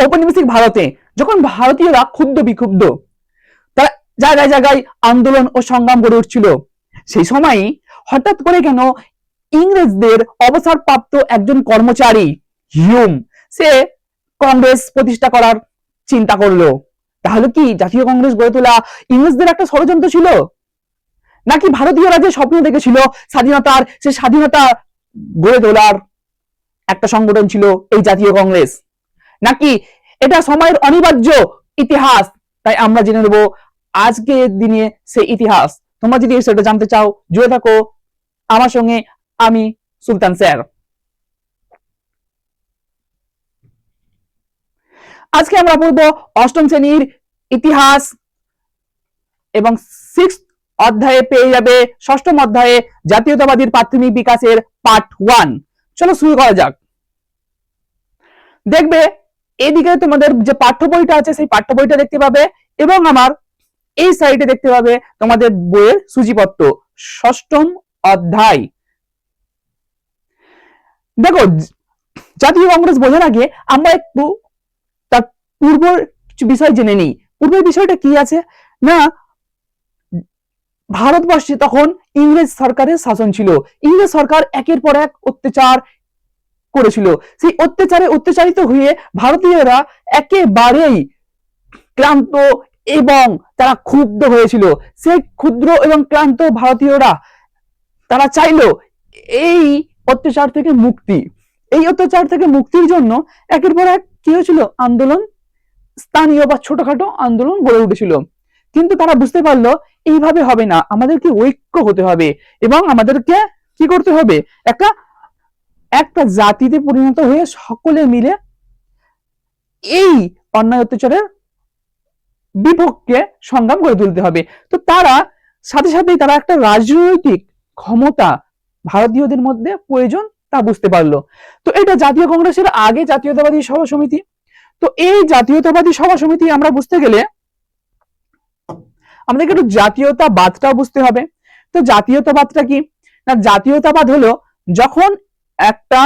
ঔপনিবেশিক ভারতে যখন ভারতীয়রা ক্ষুব্ধ বিক্ষুব্ধ, তারা জায়গায় জায়গায় আন্দোলন ও সংগ্রাম গড়ে উঠছিল, সেই সময় হঠাৎ করে কেন ইংরেজদের অবসরপ্রাপ্ত একজন কর্মচারী হিউম সে কংগ্রেস প্রতিষ্ঠা করার চিন্তা করলো? তাহলে কি জাতীয় কংগ্রেস গড়ে তোলা ইংরেজদের একটা ষড়যন্ত্র ছিল, নাকি ভারতীয়রা যে স্বপ্ন দেখেছিল স্বাধীনতার, সে স্বাধীনতা গড়ে তোলার একটা সংগঠন ছিল এই জাতীয় কংগ্রেস, নাকি এটা সময়ের অনিবার্য ইতিহাস? তাই আমরা জেনে নেব আজকের দিনে সেই ইতিহাস। তোমরা যদি সেটা জানতে চাও, জুড়ে থাকো আমার সঙ্গে, আমি সুলতান স্যার। আজকে আমরা পড়ব অষ্টম শ্রেণীর ইতিহাস এবং 6th অধ্যায়ে পেয়ে যাবে ষষ্ঠম অধ্যায়ে জাতীয়তাবাদীর প্রাথমিক বিকাশের পার্ট 1। চলো শুরু করা যাক। দেখবে এদিকে তোমাদের যে পাঠ্য বইটা আছে সেই পাঠ্য বইটা দেখতে পাবে, এবং আমার এই সাইডে দেখতে পাবে তোমাদের বইয়ের সূচিপত্র ষষ্ঠম অধ্যায়। দেখো, জাতীয় কংগ্রেস বোঝার আগে আমরা একটু তার পূর্ব বিষয় জেনে নিই। পূর্বের বিষয়টা কি আছে না, ভারতবর্ষে তখন ইংরেজ সরকারের শাসন ছিল। ইংরেজ সরকার একের পর এক অত্যাচার করেছিল। সেই অত্যাচারে অত্যাচারিত হয়ে ভারতীয়রা একেবারেই ক্লান্ত এবং তারা ক্ষুব্ধ হয়েছিল। সেই ক্ষুদ্র এবং ক্লান্ত ভারতীয়রা তারা চাইলো এই অত্যাচার থেকে মুক্তি। এই অত্যাচার থেকে মুক্তির জন্য একের পর এক কি হয়েছিল, আন্দোলন, স্থানীয় বা ছোটখাটো আন্দোলন গড়ে উঠেছিল। কিন্তু তারা বুঝতে পারলো এইভাবে হবে না, আমাদেরকে ঐক্য হতে হবে এবং আমাদেরকে কি করতে হবে, একটা একটা জাতিতে পরিণত হয়ে সকলে মিলে এই অন্যায় অত্যাচারের বিপক্ষে সংগ্রাম গড়ে তুলতে হবে। তো তারা সাথে সাথেই তারা একটা রাজনৈতিক ক্ষমতা ভারতীয়দের মধ্যে প্রয়োজন তা বুঝতে পারলো। তো এটা জাতীয় কংগ্রেসের আগে জাতীয়তাবাদী সভা সমিতি। তো এই জাতীয়তাবাদী সভা সমিতি আমরা বুঝতে গেলে আমাদেরকে একটু জাতীয়তাবাদটাও বুঝতে হবে। তো জাতীয়তাবাদটা কি না, জাতীয়তাবাদ হলো যখন একটা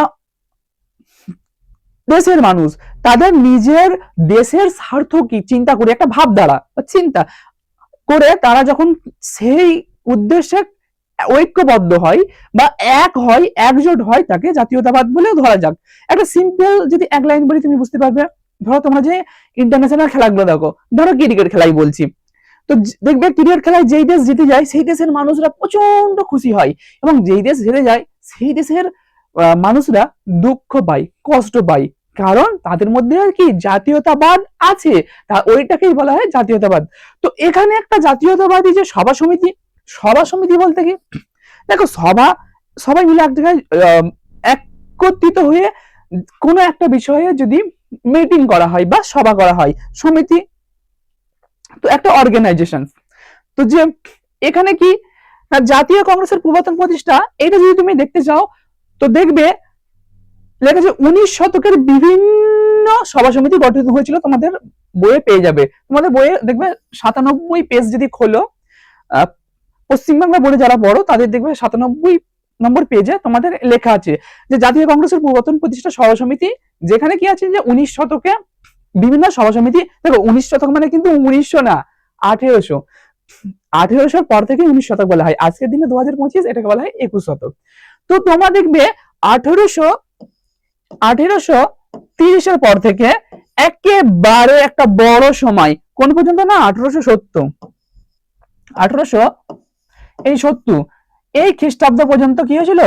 দেশের মানুষ তাদের নিজের দেশের স্বার্থ কি চিন্তা করে, একটা ভাবধারা চিন্তা করে তারা যখন সেই উদ্দেশ্যে ঐক্যবদ্ধ হয় বা এক হয়, একজোট হয়, তাকে জাতীয়তাবাদ বলেও ধরা যাক। একটা সিম্পল যদি এক লাইন বলি তুমি বুঝতে পারবে। ধরো তোমরা যে ইন্টারন্যাশনাল খেলাগুলো দেখো, ধরো ক্রিকেট খেলাই বলছি, তো দেখবে ক্রিকেট খেলায় যেই দেশ জিতে যায় সেই দেশের মানুষরা প্রচন্ড খুশি হয়, এবং যেই দেশ হেরে যায় সেই দেশের মানুষরা দুঃখ পায়, কষ্ট পায়, কারণ তাদের মধ্যে আর কি জাতীয়তাবাদ আছে, তা ওইটাকেই বলা হয় জাতীয়তাবাদ। তো এখানে একটা জাতীয়তাবাদী যে সভা সমিতি, সভা সমিতি বলতে কি, দেখো সবাই মিলে এক জায়গায় একত্রিত হয়ে কোনো একটা বিষয়ে যদি মিটিং করা হয় বা সভা করা হয়, সমিতি তো একটা অর্গানাইজেশন। তো যে এখানে কি জাতীয় কংগ্রেসের প্রবর্তন প্রতিষ্ঠা, এটা যদি তুমি দেখতে চাও তো দেখবে লেখা আছে 19 শতকের বিভিন্ন সভা সমিতি গঠিত হয়েছিল, তোমাদের বইয়ে পেয়ে যাবে। তোমাদের বইয়ে দেখবে 97 পেজ যদি খোলো, পশ্চিমবাংলা বোর্ডে যারা পড়ো তাদের দেখবে 97 নম্বর পেজে তোমাদের লেখা আছে যে জাতীয় কংগ্রেসের প্রবর্তন প্রতিষ্ঠা সভা সমিতি, যেখানে কি আছে যে 19 শতকে বিভিন্ন সভা সমিতি। দেখো 19 শতক মানে কিন্তু 1900 না, 1800। 1800 পর থেকে 19 শতক বলা হয়, আজকের দিনে 2025 এটাকে বলা হয় 21 শতক। তো তোমরা দেখবে 1830 পর থেকে একেবারে একটা বড় সময় কোন পর্যন্ত না, 1870 এই খ্রিস্টাব্দ পর্যন্ত কি হয়েছিল,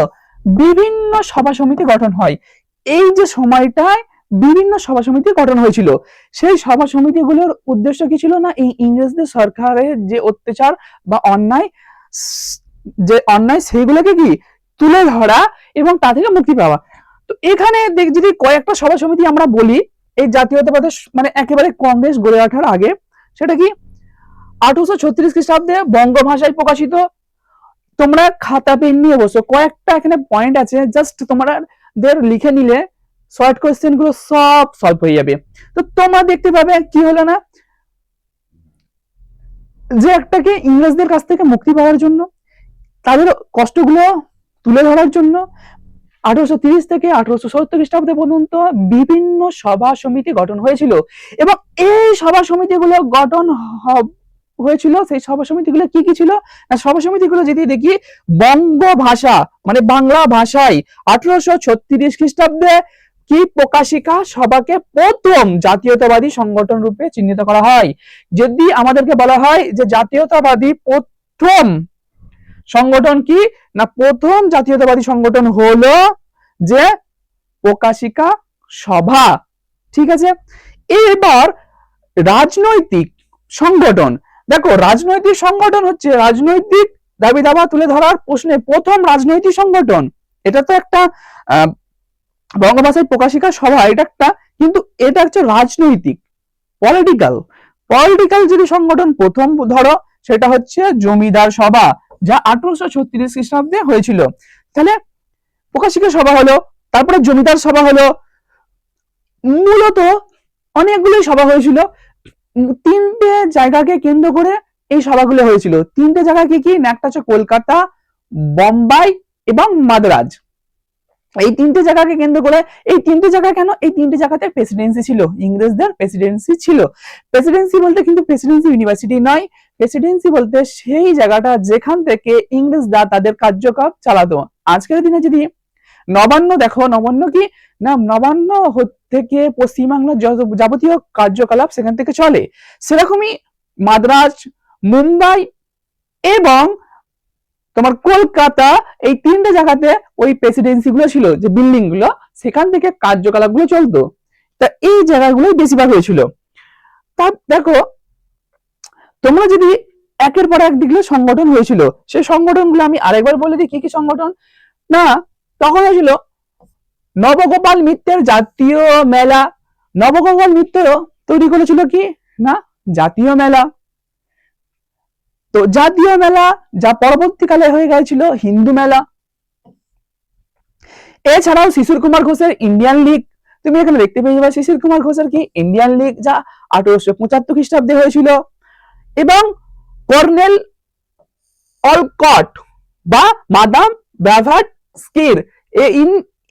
বিভিন্ন সভা সমিতি গঠন হয়। এই যে সময়টায় বিভিন্ন সভা সমিতি গঠন হয়েছিল, সেই সভা সমিতিগুলোর উদ্দেশ্য কি ছিল না, এই ইংরেজদের সরকারের যে অত্যাচার বা অন্যায় সেইগুলোকে কি তুলে ধরা এবং তা থেকে মুক্তি পাওয়া। তো এখানে যদি কয়েকটা সভা সমিতি আমরা বলি এই জাতীয়তাবাদের মানে একেবারে কংগ্রেস গড়ে ওঠার আগে, সেটা কি 1836 খ্রিস্টাব্দে বঙ্গ ভাষায় প্রকাশিত। তোমরা খাতা পেন নিয়ে বসো, কয়েকটা এখানে পয়েন্ট আছে, জাস্ট তোমাদের লিখে নিলে শর্ট কোয়েশ্চেন গুলো সব সলভ হয়ে যাবে। তো তোমরা দেখতে পাবে কি হলো না, যে একটাকে ইংরেজদের কাছ থেকে মুক্তি পাওয়ার জন্য, তাদের কষ্টগুলো তুলে ধরার জন্য, 1830 থেকে 1870 খ্রিস্টাব্দে পর্যন্ত বিভিন্ন সভা সমিতি গঠন হয়েছিল, এবং এই সভা সমিতিগুলো গঠন হয়েছিল। সেই সভা সমিতিগুলো কি কি ছিল না, সভা সমিতিগুলো যদি দেখি বঙ্গ ভাষা মানে বাংলা ভাষায় 1836 খ্রিস্টাব্দে কি প্রকাশিকা সভাকে প্রথম জাতীয়তাবাদী সংগঠন রূপে চিহ্নিত করা হয়। যদি আমাদেরকে বলা হয় যে জাতীয়তাবাদী প্রথম সংগঠন কি না, প্রথম জাতীয়তাবাদী সংগঠন হলো যে প্রকাশিকা সভা। ঠিক আছে, এবার রাজনৈতিক সংগঠন, দেখো রাজনৈতিক সংগঠন হচ্ছে রাজনৈতিক দাবি দাবা তুলে ধরার প্রশ্নে প্রথম রাজনৈতিক সংগঠন। এটা তো একটা বঙ্গভাষায় প্রকাশিকা সভা, এটা একটা, কিন্তু এটা হচ্ছে রাজনৈতিক পলিটিক্যাল যদি সংগঠন প্রথম ধরো সেটা হচ্ছে জমিদার সভা, যা 1836 খ্রিস্টাব্দে হয়েছিল। তাহলে প্রকাশিকা সভা হলো, তারপরে জমিদার সভা হলো, মূলত অনেকগুলোই সভা হয়েছিল। তিনটে জায়গাকে কেন্দ্র করে এই সভাগুলো হয়েছিল। তিনটে জায়গা কি কি না, একটা হচ্ছে কলকাতা, বোম্বাই এবং মাদ্রাজ। এই তিনটে জায়গাকে কেন্দ্র করে, এই তিনটে জায়গা কেন, এই তিনটে জায়গাতে প্রেসিডেন্সি ছিল, ইংরেজদের প্রেসিডেন্সি ছিল। প্রেসিডেন্সি বলতে কিন্তু প্রেসিডেন্সি ইউনিভার্সিটি নয়, প্রেসিডেন্সি বলতে সেই জায়গাটা যেখান থেকে ইংরেজরা তাদের কার্যকলাপ চালাতো। আজকের দিনে যদি নবান্ন দেখো, নবান্ন কি না, নবান্ন থেকে পশ্চিমবাংলার যাবতীয় কার্যকলাপ সেখান থেকে চলে। সেরকমই মাদ্রাজ, মুম্বাই এবং তোমার কলকাতা, এই তিনটে জায়গাতে ওই প্রেসিডেন্সি গুলো ছিল, যে বিল্ডিং গুলো, সেখান থেকে কার্যকলাপ গুলো চলতো। তা এই জায়গাগুলো বেশিরভাগ হয়েছিল। তা দেখো তোমরা যদি একের পর এক দিকে সংগঠন হয়েছিল, সেই সংগঠনগুলো আমি আরেকবার বলে দিই কি কি সংগঠন না। তখন হয়েছিল নবগোপাল মিত্রের জাতীয় মেলা। নবগোপাল মিত্র তৈরি করেছিল কি না, জাতীয় মেলা। তো জাতীয় মেলা যা পরবর্তীকালে হয়ে গেছিল হিন্দু মেলা। এছাড়াও শিশির কুমার ঘোষের ইন্ডিয়ান লীগ, তুমি এখানে দেখতে পেয়ে যাবে শিশির কুমার ঘোষের কি ইন্ডিয়ান লীগ, যা 1875 খ্রিস্টাব্দে হয়েছিল। এবং কর্নেল অলকট বা মাদাম ব্লাভাটস্কির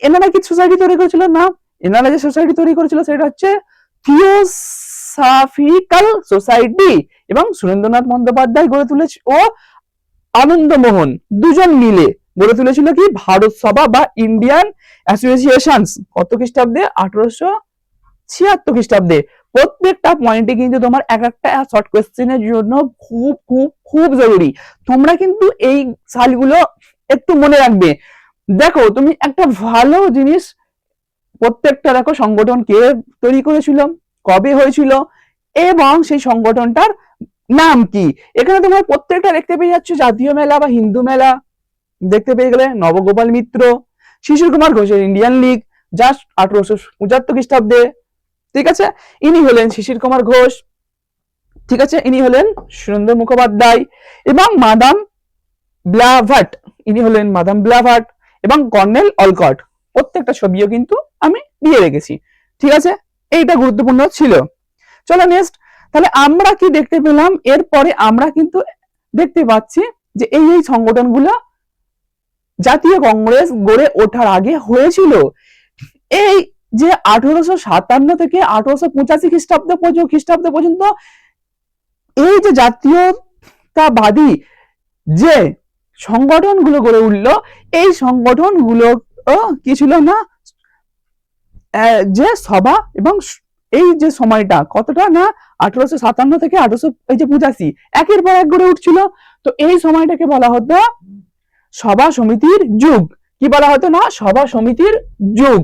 এনারা কি সোসাইটি তৈরি করেছিল না, এনারা যে সোসাইটি তৈরি করেছিল সেটা হচ্ছে থিওসফিক্যাল সোসাইটি, এবং সুরেন্দ্রনাথ বন্দ্যোপাধ্যায় গড়ে তুলেছে ও আনন্দমোহন দুজন মিলে গড়ে তুলেছিল কি ভারত সভা বা ইন্ডিয়ান অ্যাসোসিয়েশন। কত খ্রিস্টাব্দে? 1876 খ্রিস্টাব্দে। প্রত্যেকটা পয়েন্টে কিন্তু তোমার এক একটা শর্ট কোশ্চেনের জন্য খুব খুব খুব জরুরি। তোমরা কিন্তু এই সালগুলো একটু মনে রাখবে। দেখো তুমি একটা ভালো জিনিস, প্রত্যেকটা দেখো সংগঠন কে তৈরি করেছিল, কবে হয়েছিল এবং সেই সংগঠনটার নাম কি। এখানে তোমার প্রত্যেকটা দেখতে পেয়ে যাচ্ছ জাতীয় মেলা বা হিন্দু মেলা দেখতে পেয়ে গেলে, নবগোপাল মিত্র, শিশির কুমার ঘোষের ইন্ডিয়ান লীগ যা 1875 খ্রিস্টাব্দে। ঠিক আছে, ইনি হলেন শিশির কুমার ঘোষ। ঠিক আছে, ইনি হলেন সুরেন্দ্র মুখোপাধ্যায় এবং মাদাম ব্লাভাট, ইনি হলেন মাদাম ব্লাভাট এবং কর্নেল অলকট। প্রত্যেকটা ছবিও কিন্তু আমি দিয়ে রেখেছি। ঠিক আছে, এইটা গুরুত্বপূর্ণ ছিল। চলো নেক্সট, তাহলে আমরা কি দেখতে পেলাম, এরপরে আমরা কিন্তু দেখতে পাচ্ছি যে এই এই সংগঠনগুলো জাতীয় কংগ্রেস গড়ে ওঠার আগে হয়েছিল। এই যে 1857 থেকে 1885 খ্রিস্টাব্দ পর্যন্ত এই যে জাতীয়তাবাদী যে সংগঠনগুলো গড়ে উঠলো, এই সংগঠনগুলো কি ছিল না, যে সভা এবং এই যে সময়টা কতটা না 1857 থেকে 1885 একের পর এক গড়ে উঠছিল। তো এই সময়টাকে বলা হতো সভা সমিতির যুগ। কি বলা হতো না, সভা সমিতির যুগ।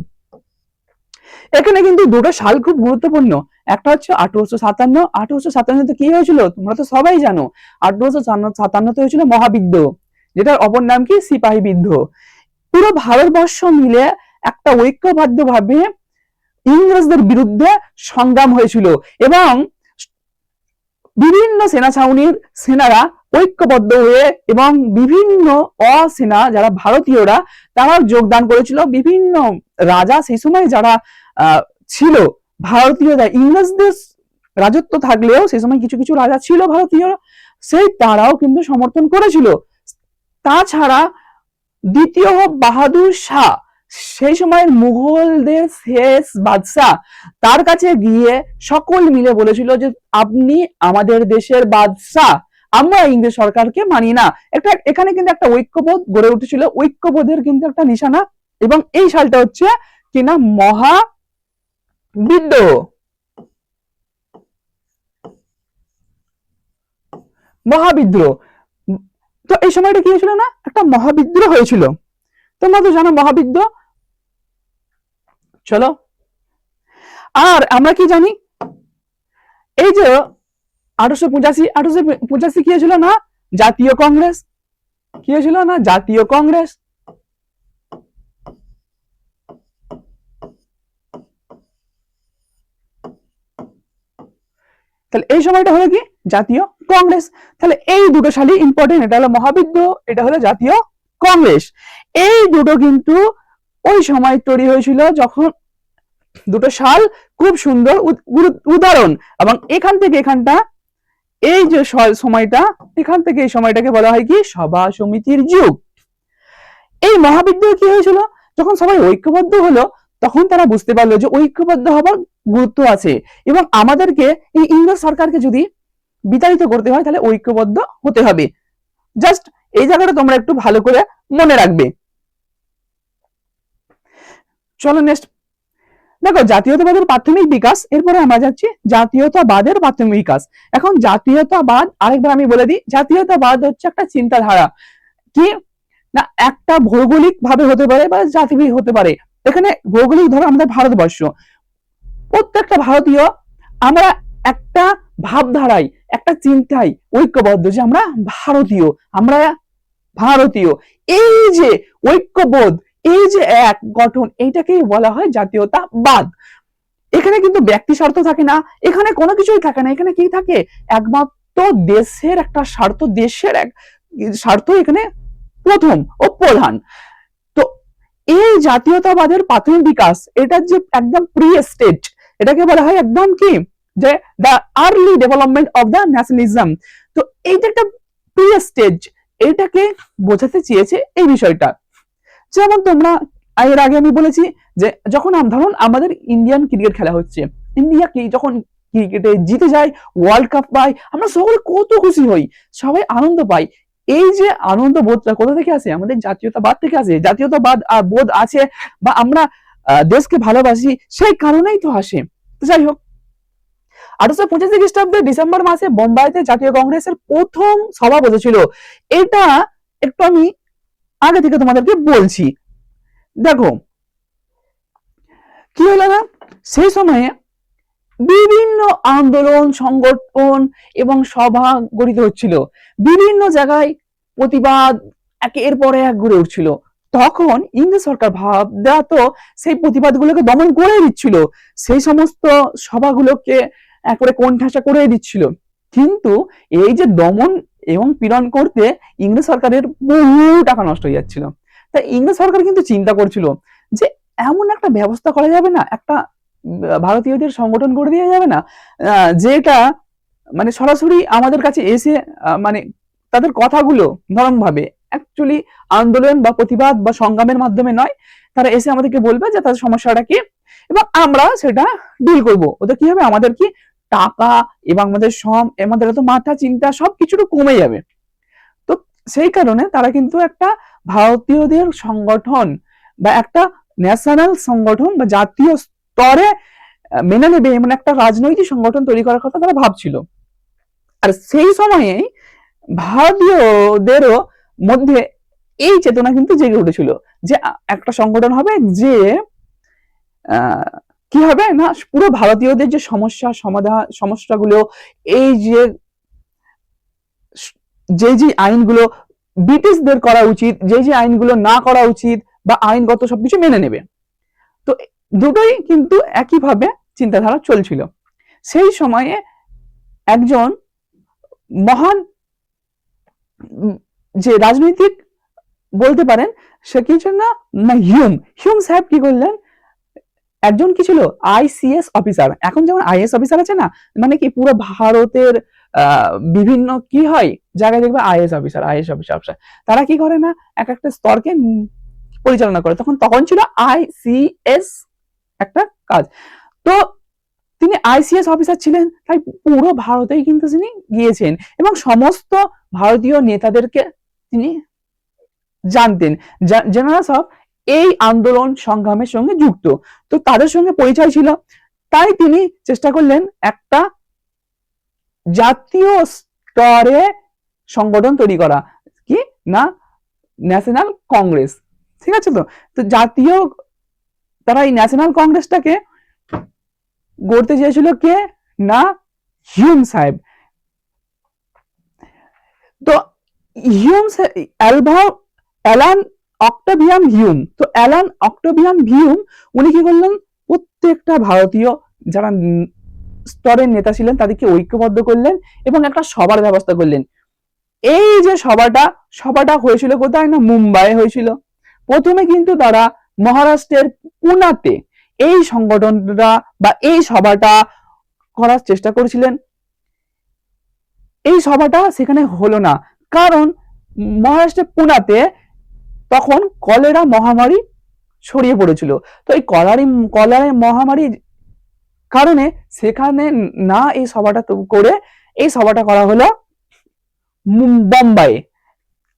এখানে কিন্তু দুটো সাল খুব গুরুত্বপূর্ণ। একটা হচ্ছে 1857। 1857 কি হয়েছিল তোমরা তো সবাই জানো, 1857 হয়েছিল মহাবিদ্রোহ, যেটার অপর নাম কি সিপাহী বিদ্রোহ। পুরো ভারতবর্ষ মিলে একটা ঐক্যবদ্ধ ভাবে ইংরেজদের বিরুদ্ধে সংগ্রাম হয়েছিল এবং বিভিন্ন সেনা ছাউনির সেনারা ঐক্যবদ্ধ হয়ে এবং বিভিন্ন অসেনা যারা ভারতীয়রা তারাও যোগদান করেছিল। বিভিন্ন রাজা সেই সময় যারা ছিল ভারতীয়, ইংরেজদের রাজত্ব থাকলেও সেই সময় কিছু কিছু রাজা ছিল ভারতীয়, সেই তারাও কিন্তু সমর্থন করেছিল। তাছাড়া দ্বিতীয় বাহাদুর শাহ সেই সময়ের মুঘলদের শেষ বাদশাহ তার কাছে গিয়ে সকল মিলে বলেছিল যে আপনি আমাদের দেশের বাদশাহ, আমরা ইংরেজ সরকারকে মানি না। এখানে কিন্তু একটা ঐক্যবোধ গড়ে উঠেছিল, ঐক্যবোধের কিন্তু একটা নিশানা। এবং এই সালটা হচ্ছে কিনা মহাবিদ্রোহ। মহাবিদ্রোহ, তো এই সময়টা কি হয়েছিল না, একটা মহাবিদ্রোহ হয়েছিল। তোমরা তো জানো মহাবিদ্রোহ। চলো, আর আমরা কি জানি, এই যে 1885 কি হয়েছিল না, জাতীয় কংগ্রেস। কি হয়েছিল না, জাতীয় কংগ্রেস। তাহলে এই সময়টা হলো কি, জাতীয় কংগ্রেস। তাহলে এই দুটো সালই ইম্পর্টেন্ট, এটা হলো মহাবিদ্রোহ, এটা হলো জাতীয় কংগ্রেস। এই দুটো কিন্তু ওই সময় তৈরি হয়েছিল, যখন দুটো সাল খুব সুন্দর উদাহরণ। এবং এখান থেকে এখানটা, এই যে সময়টা, এখান থেকে এই সময়টাকে বলা হয় কি, সভা সমিতির যুগ। এই মহাবিদ্রোহ কি হয়েছিল, যখন সবাই ঐক্যবদ্ধ হলো, তখন তারা বুঝতে পারলো যে ঐক্যবদ্ধ হবার গুরুত্ব আছে, এবং আমাদেরকে এই ইংরেজ সরকারকে যদি বিতাড়িত করতে হয় তাহলে ঐক্যবদ্ধ হতে হবে। জাস্ট এই জায়গাটা তোমরা একটু ভালো করে মনে রাখবে। চলো নেক্সট দেখো, জাতীয়তাবাদের প্রাথমিক বিকাশ। এরপরে আমরা যাচ্ছি জাতীয়তাবাদের প্রাথমিক বিকাশ। এখন জাতীয়তাবাদ, আরেকবার আমি বলে দিই, জাতীয়তাবাদ হচ্ছে একটা চিন্তাধারা, কি না, একটা ভৌগোলিক ভাবে হতে পারে বা জাতিভিত্তিক হতে পারে। এখানে ভৌগোলিক ধরো আমাদের ভারতবর্ষ, প্রত্যেকটা ভারতীয় আমরা একটা ভাবধারায়, একটা চিন্তায় ঐক্যবদ্ধ যে আমরা ভারতীয়, আমরা ভারতীয়। এই যে ঐক্যবোধ, এই যে এক গঠন, এইটাকেই বলা হয় জাতীয়তাবাদ। এখানে কিন্তু ব্যক্তি স্বার্থ থাকে না, এখানে কোনো কিছুই থাকে না। এখানে কি থাকে, একমাত্র দেশের একটা স্বার্থ, দেশের এক স্বার্থ এখানে প্রথম ও প্রধান। তো এই জাতীয়তাবাদের প্রাথমিক বিকাশ, এটার যে একদম প্রি স্টেজ, এটাকে বলা হয় একদম কি, যে the early development of the nationalism. তো এইটা একটা প্রি স্টেজ, এটাকে বোঝাতে চেয়েছে এই বিষয়টা। যেমন তোমরা এর আগে আমি বলেছি যে যখন ধরুন আমাদের ইন্ডিয়ান ক্রিকেট খেলা হচ্ছে, ইন্ডিয়া কি যখন ক্রিকেটে জিতে যায়, ওয়ার্ল্ড কাপ পায়, আমরা সকলে কত খুশি হই, সবাই আনন্দ পাই। এই যে আনন্দ বোধটা কোথা থেকে আসে, আমাদের জাতীয়তাবাদ থেকে আসে। জাতীয়তাবাদ বোধ আছে বা আমরা দেশকে ভালোবাসি, সেই কারণেই তো আসে। তো যাই হোক, 1885 খ্রিস্টাব্দে ডিসেম্বর মাসে বোম্বাইতে জাতীয় কংগ্রেসের প্রথম সভা বসেছিল। এটা একটু আমি আগে থেকে তোমাদেরকে বলছি। দেখো কি হলো না, সেই সময়ে বিভিন্ন আন্দোলন, সংগঠন এবং সভা গঠিত হচ্ছিল, বিভিন্ন জায়গায় প্রতিবাদ একের পর এক গড়ে উঠছিল। তখন ইংরেজ সরকার তো সেই প্রতিবাদগুলোকে দমন করে দিচ্ছিল, সেই সমস্ত সভাগুলোকে একবারে কোণঠাসা করে দিচ্ছিল। কিন্তু এই যে দমন এবং পীড়ন করতে ইংরেজ সরকারের বহু টাকা নষ্ট হয়ে যাচ্ছিল। তাই ইংরেজ সরকার কিন্তু চিন্তা করছিল যে এমন একটা ব্যবস্থা করা যাবে না, একটা ভারতীয়দের সংগঠন করে দেওয়া যাবে না, যেটা মানে সরাসরি আমাদের কাছে এসে মানে তাদের কথাগুলো নরম ভাবে, অ্যাকচুয়ালি আন্দোলন বা প্রতিবাদ বা সংগ্রামের মাধ্যমে নয়, তারা এসে আমাদেরকে বলবে যে তাদের সমস্যাটা কি, এবং আমরা সেটা ডিল করব। ওদের কি হবে, আমাদের কি টাকা এবং আমাদের আমাদের এত মাথা চিন্তা সবকিছুটা কমে যাবে। তো সেই কারণে তারা কিন্তু একটা ভারতীয়দের সংগঠন বা একটা ন্যাশনাল সংগঠন বা জাতীয় স্তরে মেনে নেবে এমন একটা রাজনৈতিক সংগঠন তৈরি করার কথা তারা ভাবছিল। আর সেই সময়ে ভারতীয়দেরও মধ্যে এই চেতনা কিন্তু জেগে উঠেছিল যে একটা সংগঠন হবে, যে কি হবে না, পুরো ভারতীয়দের যে সমস্যাগুলো, এই যে যে আইনগুলো ব্রিটিশদের করা উচিত, যে আইনগুলো না করা উচিত বা আইনগত সবকিছু মেনে নেবে। তো দুটোই কিন্তু একইভাবে চিন্তাধারা চলছিল। সেই সময়ে একজন মহান যে রাজনৈতিক বলতে পারেন, সে কি না, হিউম সাহেব কি করলেন, একজন কি ছিল, আইসিএস অফিসার। এখন যেমন আইএস অফিসার আছে না, মানে কি পুরো ভারতের বিভিন্ন কি হয় জায়গায় দেখবে আইএস অফিসার, তারা কি করে না, এক একটা স্তরকে পরিচালনা করে, তখন ছিল ICS একটা কাজ। তো তিনি ICS অফিসার ছিলেন, তাই পুরো ভারতেই কিন্তু তিনি গিয়েছেন এবং সমস্ত ভারতীয় নেতাদেরকে তিনি জানতেন, যারা সব এই আন্দোলন সংগ্রামের সঙ্গে যুক্ত, তো তাদের সঙ্গে পরিচয় ছিল। তাই তিনি চেষ্টা করলেন একটা জাতীয় স্তরে সংগঠন তৈরি করা, কি না ন্যাশনাল কংগ্রেস, ঠিক আছে। তো জাতীয় তারা এই ন্যাশনাল কংগ্রেসটাকে গড়তে চেয়েছিল কে না হিউম সাহেব। তো হিউম অ্যালান অক্টাভিয়ান হিউম, তো অ্যালান অক্টাভিয়ান হিউম উনি কি করলেন, প্রত্যেকটা ভারতীয় যারা স্তরের নেতা ছিলেন তাদেরকে ঐক্যবদ্ধ করলেন এবং একটা সভার ব্যবস্থা করলেন। এই যে সভাটা হয়েছিল কোথায় না মুম্বাই হয়েছিল। প্রথমে কিন্তু তারা মহারাষ্ট্রের পুনাতে এই সংগঠনটা বা এই সভাটা করার চেষ্টা করেছিলেন। এই সভাটা সেখানে হলো না, কারণ মহারাষ্ট্রের পুনাতে তখন কলেরা মহামারী ছড়িয়ে পড়েছিল। তো এই কলেরা মহামারী কারণে সেখানে না এই সভাটা করে এই সভাটা করা হলো বোম্বাই,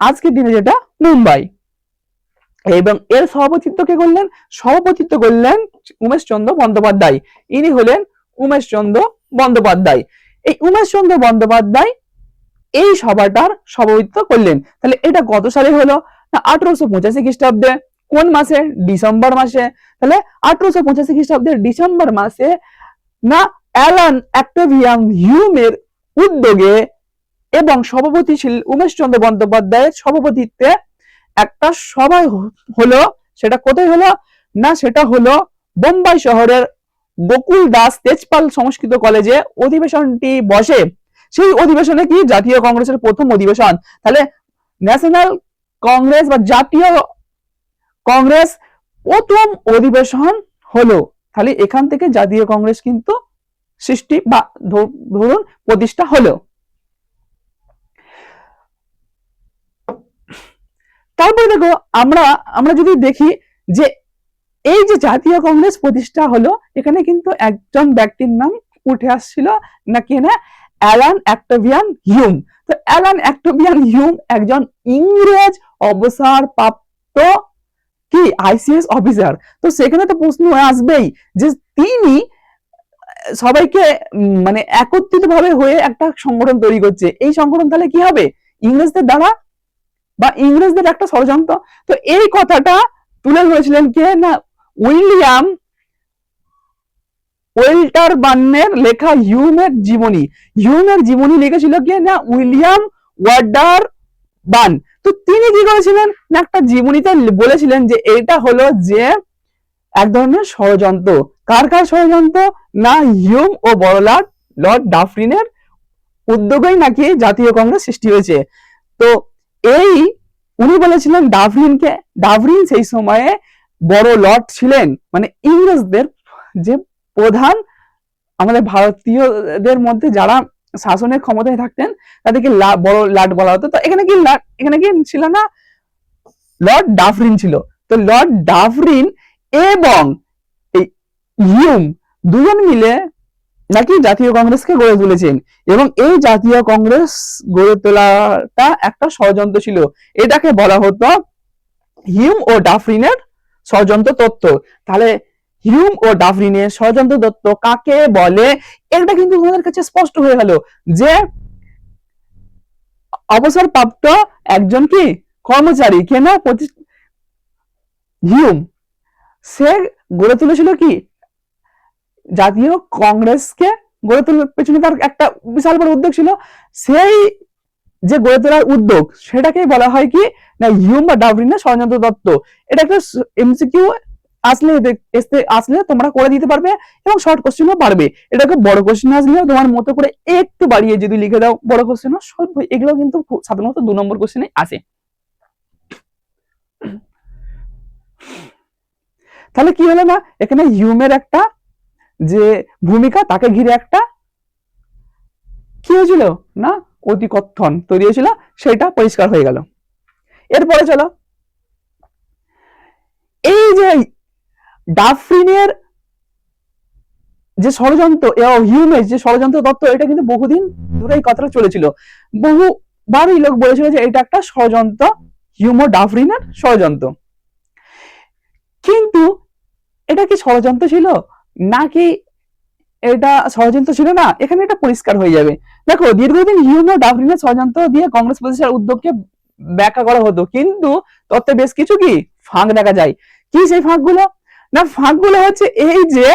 আজকের দিনে যেটা মুম্বাই। এবং এর সভাপতিত্ব করলেন উমেশচন্দ্র বন্দ্যোপাধ্যায়। ইনি হলেন উমেশচন্দ্র বন্দ্যোপাধ্যায়। এই উমেশচন্দ্র বন্দ্যোপাধ্যায় এই সভাটার সভাপতিত্ব করলেন। তাহলে এটা কত সালে হলো না 1885 খ্রিস্টাব্দে। কোন মাসে? ডিসেম্বর মাসে। তাহলে 1885 খ্রিস্টাব্দের ডিসেম্বর মাসে না অ্যালান অক্টাভিয়ান হিউমের উদ্যোগে এবং সভাপতি ছিলেন উমেশচন্দ্র বন্দ্যোপাধ্যায়ের সভাপতিত্বে একটা সভা হলো। সেটা কোথায় হলো না সেটা হলো বোম্বাই শহরের গোকুল দাস তেজপাল সংস্কৃত কলেজে অধিবেশনটি বসে। সেই অধিবেশনে কি জাতীয় কংগ্রেসের প্রথম অধিবেশন। তাহলে ন্যাশনাল কংগ্রেস বা জাতীয় কংগ্রেস প্রথম অধিবেশন হলো। তাহলে এখান থেকে জাতীয় কংগ্রেস কিন্তু সৃষ্টি বা ধরুন প্রতিষ্ঠা হলো। তারপরে দেখো আমরা যদি দেখি যে এই যে জাতীয় কংগ্রেস প্রতিষ্ঠা হলো, এখানে কিন্তু একজন ব্যক্তির নাম উঠে আসছিল নাকি না অ্যালান অক্টাভিয়ান হিউম। তো অ্যালান অক্টাভিয়ান হিউম একজন ইংরেজ অবসরপ্রাপ্ত কি ICS অফিসার। তো সেখানে তো প্রশ্ন আসবেই যে তিনি সবাইকে মানে একত্রিত ভাবে হয়ে একটা সংগঠন তৈরি করছে। এই সংগঠন তাহলে কি হবে? ইংরেজদের দ্বারা বা ইংরেজদের একটা ষড়যন্ত্র। তো এই কথাটা তুলে ধরেছিলেন কে না উইলিয়াম ওয়েল্টার বার্নের লেখা হিউমের জীবনী লিখেছিল কে না উইলিয়াম ওয়ার্ডার বার্ন। তো তিনি কি করেছিলেন না একটা জীবনীতে বলেছিলেন যে এটা হলো যে এক ধরনের ষড়যন্ত্র। কার ষড়যন্ত্র না হিউম ও বড়লাট লর্ড ডাফরিনের উদ্যোগেই নাকি জাতীয় কংগ্রেস সৃষ্টি হয়েছে। তো এই উনি বলেছিলেন ডাফরিন সেই সময়ে বড় লর্ড ছিলেন, মানে ইংরেজদের যে প্রধান আমাদের ভারতীয়দের মধ্যে যারা শাসনের ক্ষমতায় থাকতেন তাদেরকে বড় লাট বলা হতো। তো এখানে কি ছিল না লর্ড ডাফরিন ছিল। তো লর্ড ডাফরিন এবং হিউম দুজন মিলে নাকি জাতীয় কংগ্রেসকে গড়ে তুলেছেন এবং এই জাতীয় কংগ্রেস গড়ে তোলাটা একটা ষড়যন্ত্র ছিল। এটাকে বলা হতো হিউম ও ডাফরিনের ষড়যন্ত্র তত্ত্ব। তাহলে হিউম ও ডাফরিনের ষড়যন্ত্র তত্ত্ব কাকে বলে? এটা কিন্তু তোমাদের কাছে স্পষ্ট হয়ে গেল যে অবসরপ্রাপ্ত একজন কি কর্মচারী কেন হিউম, সে গড়ে তুলেছিল কি জাতীয় কংগ্রেসকে গড়ে তোলার পেছনে তার একটা বিশাল বড় উদ্যোগ ছিল। সেই যে গড়ে তোলার উদ্যোগ সেটাকেই বলা হয় কি না হিউম বা ডাফরিনের ষড়যন্ত্র তত্ত্ব। এটা একটা MCQ আসলে তোমরা করে দিতে পারবে এবং শর্ট কোশ্চেনও পারবে। এটাকে বড় কোশ্চেন আসলেও তোমার মতো করে একটু বাড়িয়ে যদি লিখে দাও বড় কোশ্চেনও সলভ হয়। এগুলো কিন্তু সাধারণত 2 নম্বর কোশ্চেনে আসে। তাহলে কি হলো না এখানে হিউমের একটা যে ভূমিকা তাকে ঘিরে একটা কি হয়েছিল না অতিকথন তৈরি হয়েছিল, সেটা পরিষ্কার হয়ে গেল। এরপরে চলো এই যে ডাফরিনের যে ষড়যন্ত্র, হিউমের যে ষড়যন্ত্র তত্ত্ব, এটা কিন্তু বহুদিন ধরে এই কথাটা চলেছিল, বহুবারই লোক বলেছিল যে এটা একটা ষড়যন্ত্র, হিউমো ডাফরিনের ষড়যন্ত্র। কিন্তু এটা কি ষড়যন্ত্র ছিল নাকি এটা ষড়যন্ত্র ছিল না, এখানে এটা পরিষ্কার হয়ে যাবে। দেখো, দীর্ঘদিন হিউমো ডাফরিনের ষড়যন্ত্র দিয়ে কংগ্রেস প্রতিষ্ঠার উদ্যোগকে ব্যাখ্যা করা হতো, কিন্তু তত্ত্বে বেশ কিছু কি ফাঁক দেখা যায়। কি সেই ফাঁকগুলো? না, ফাঁকগুলো হচ্ছে এই যে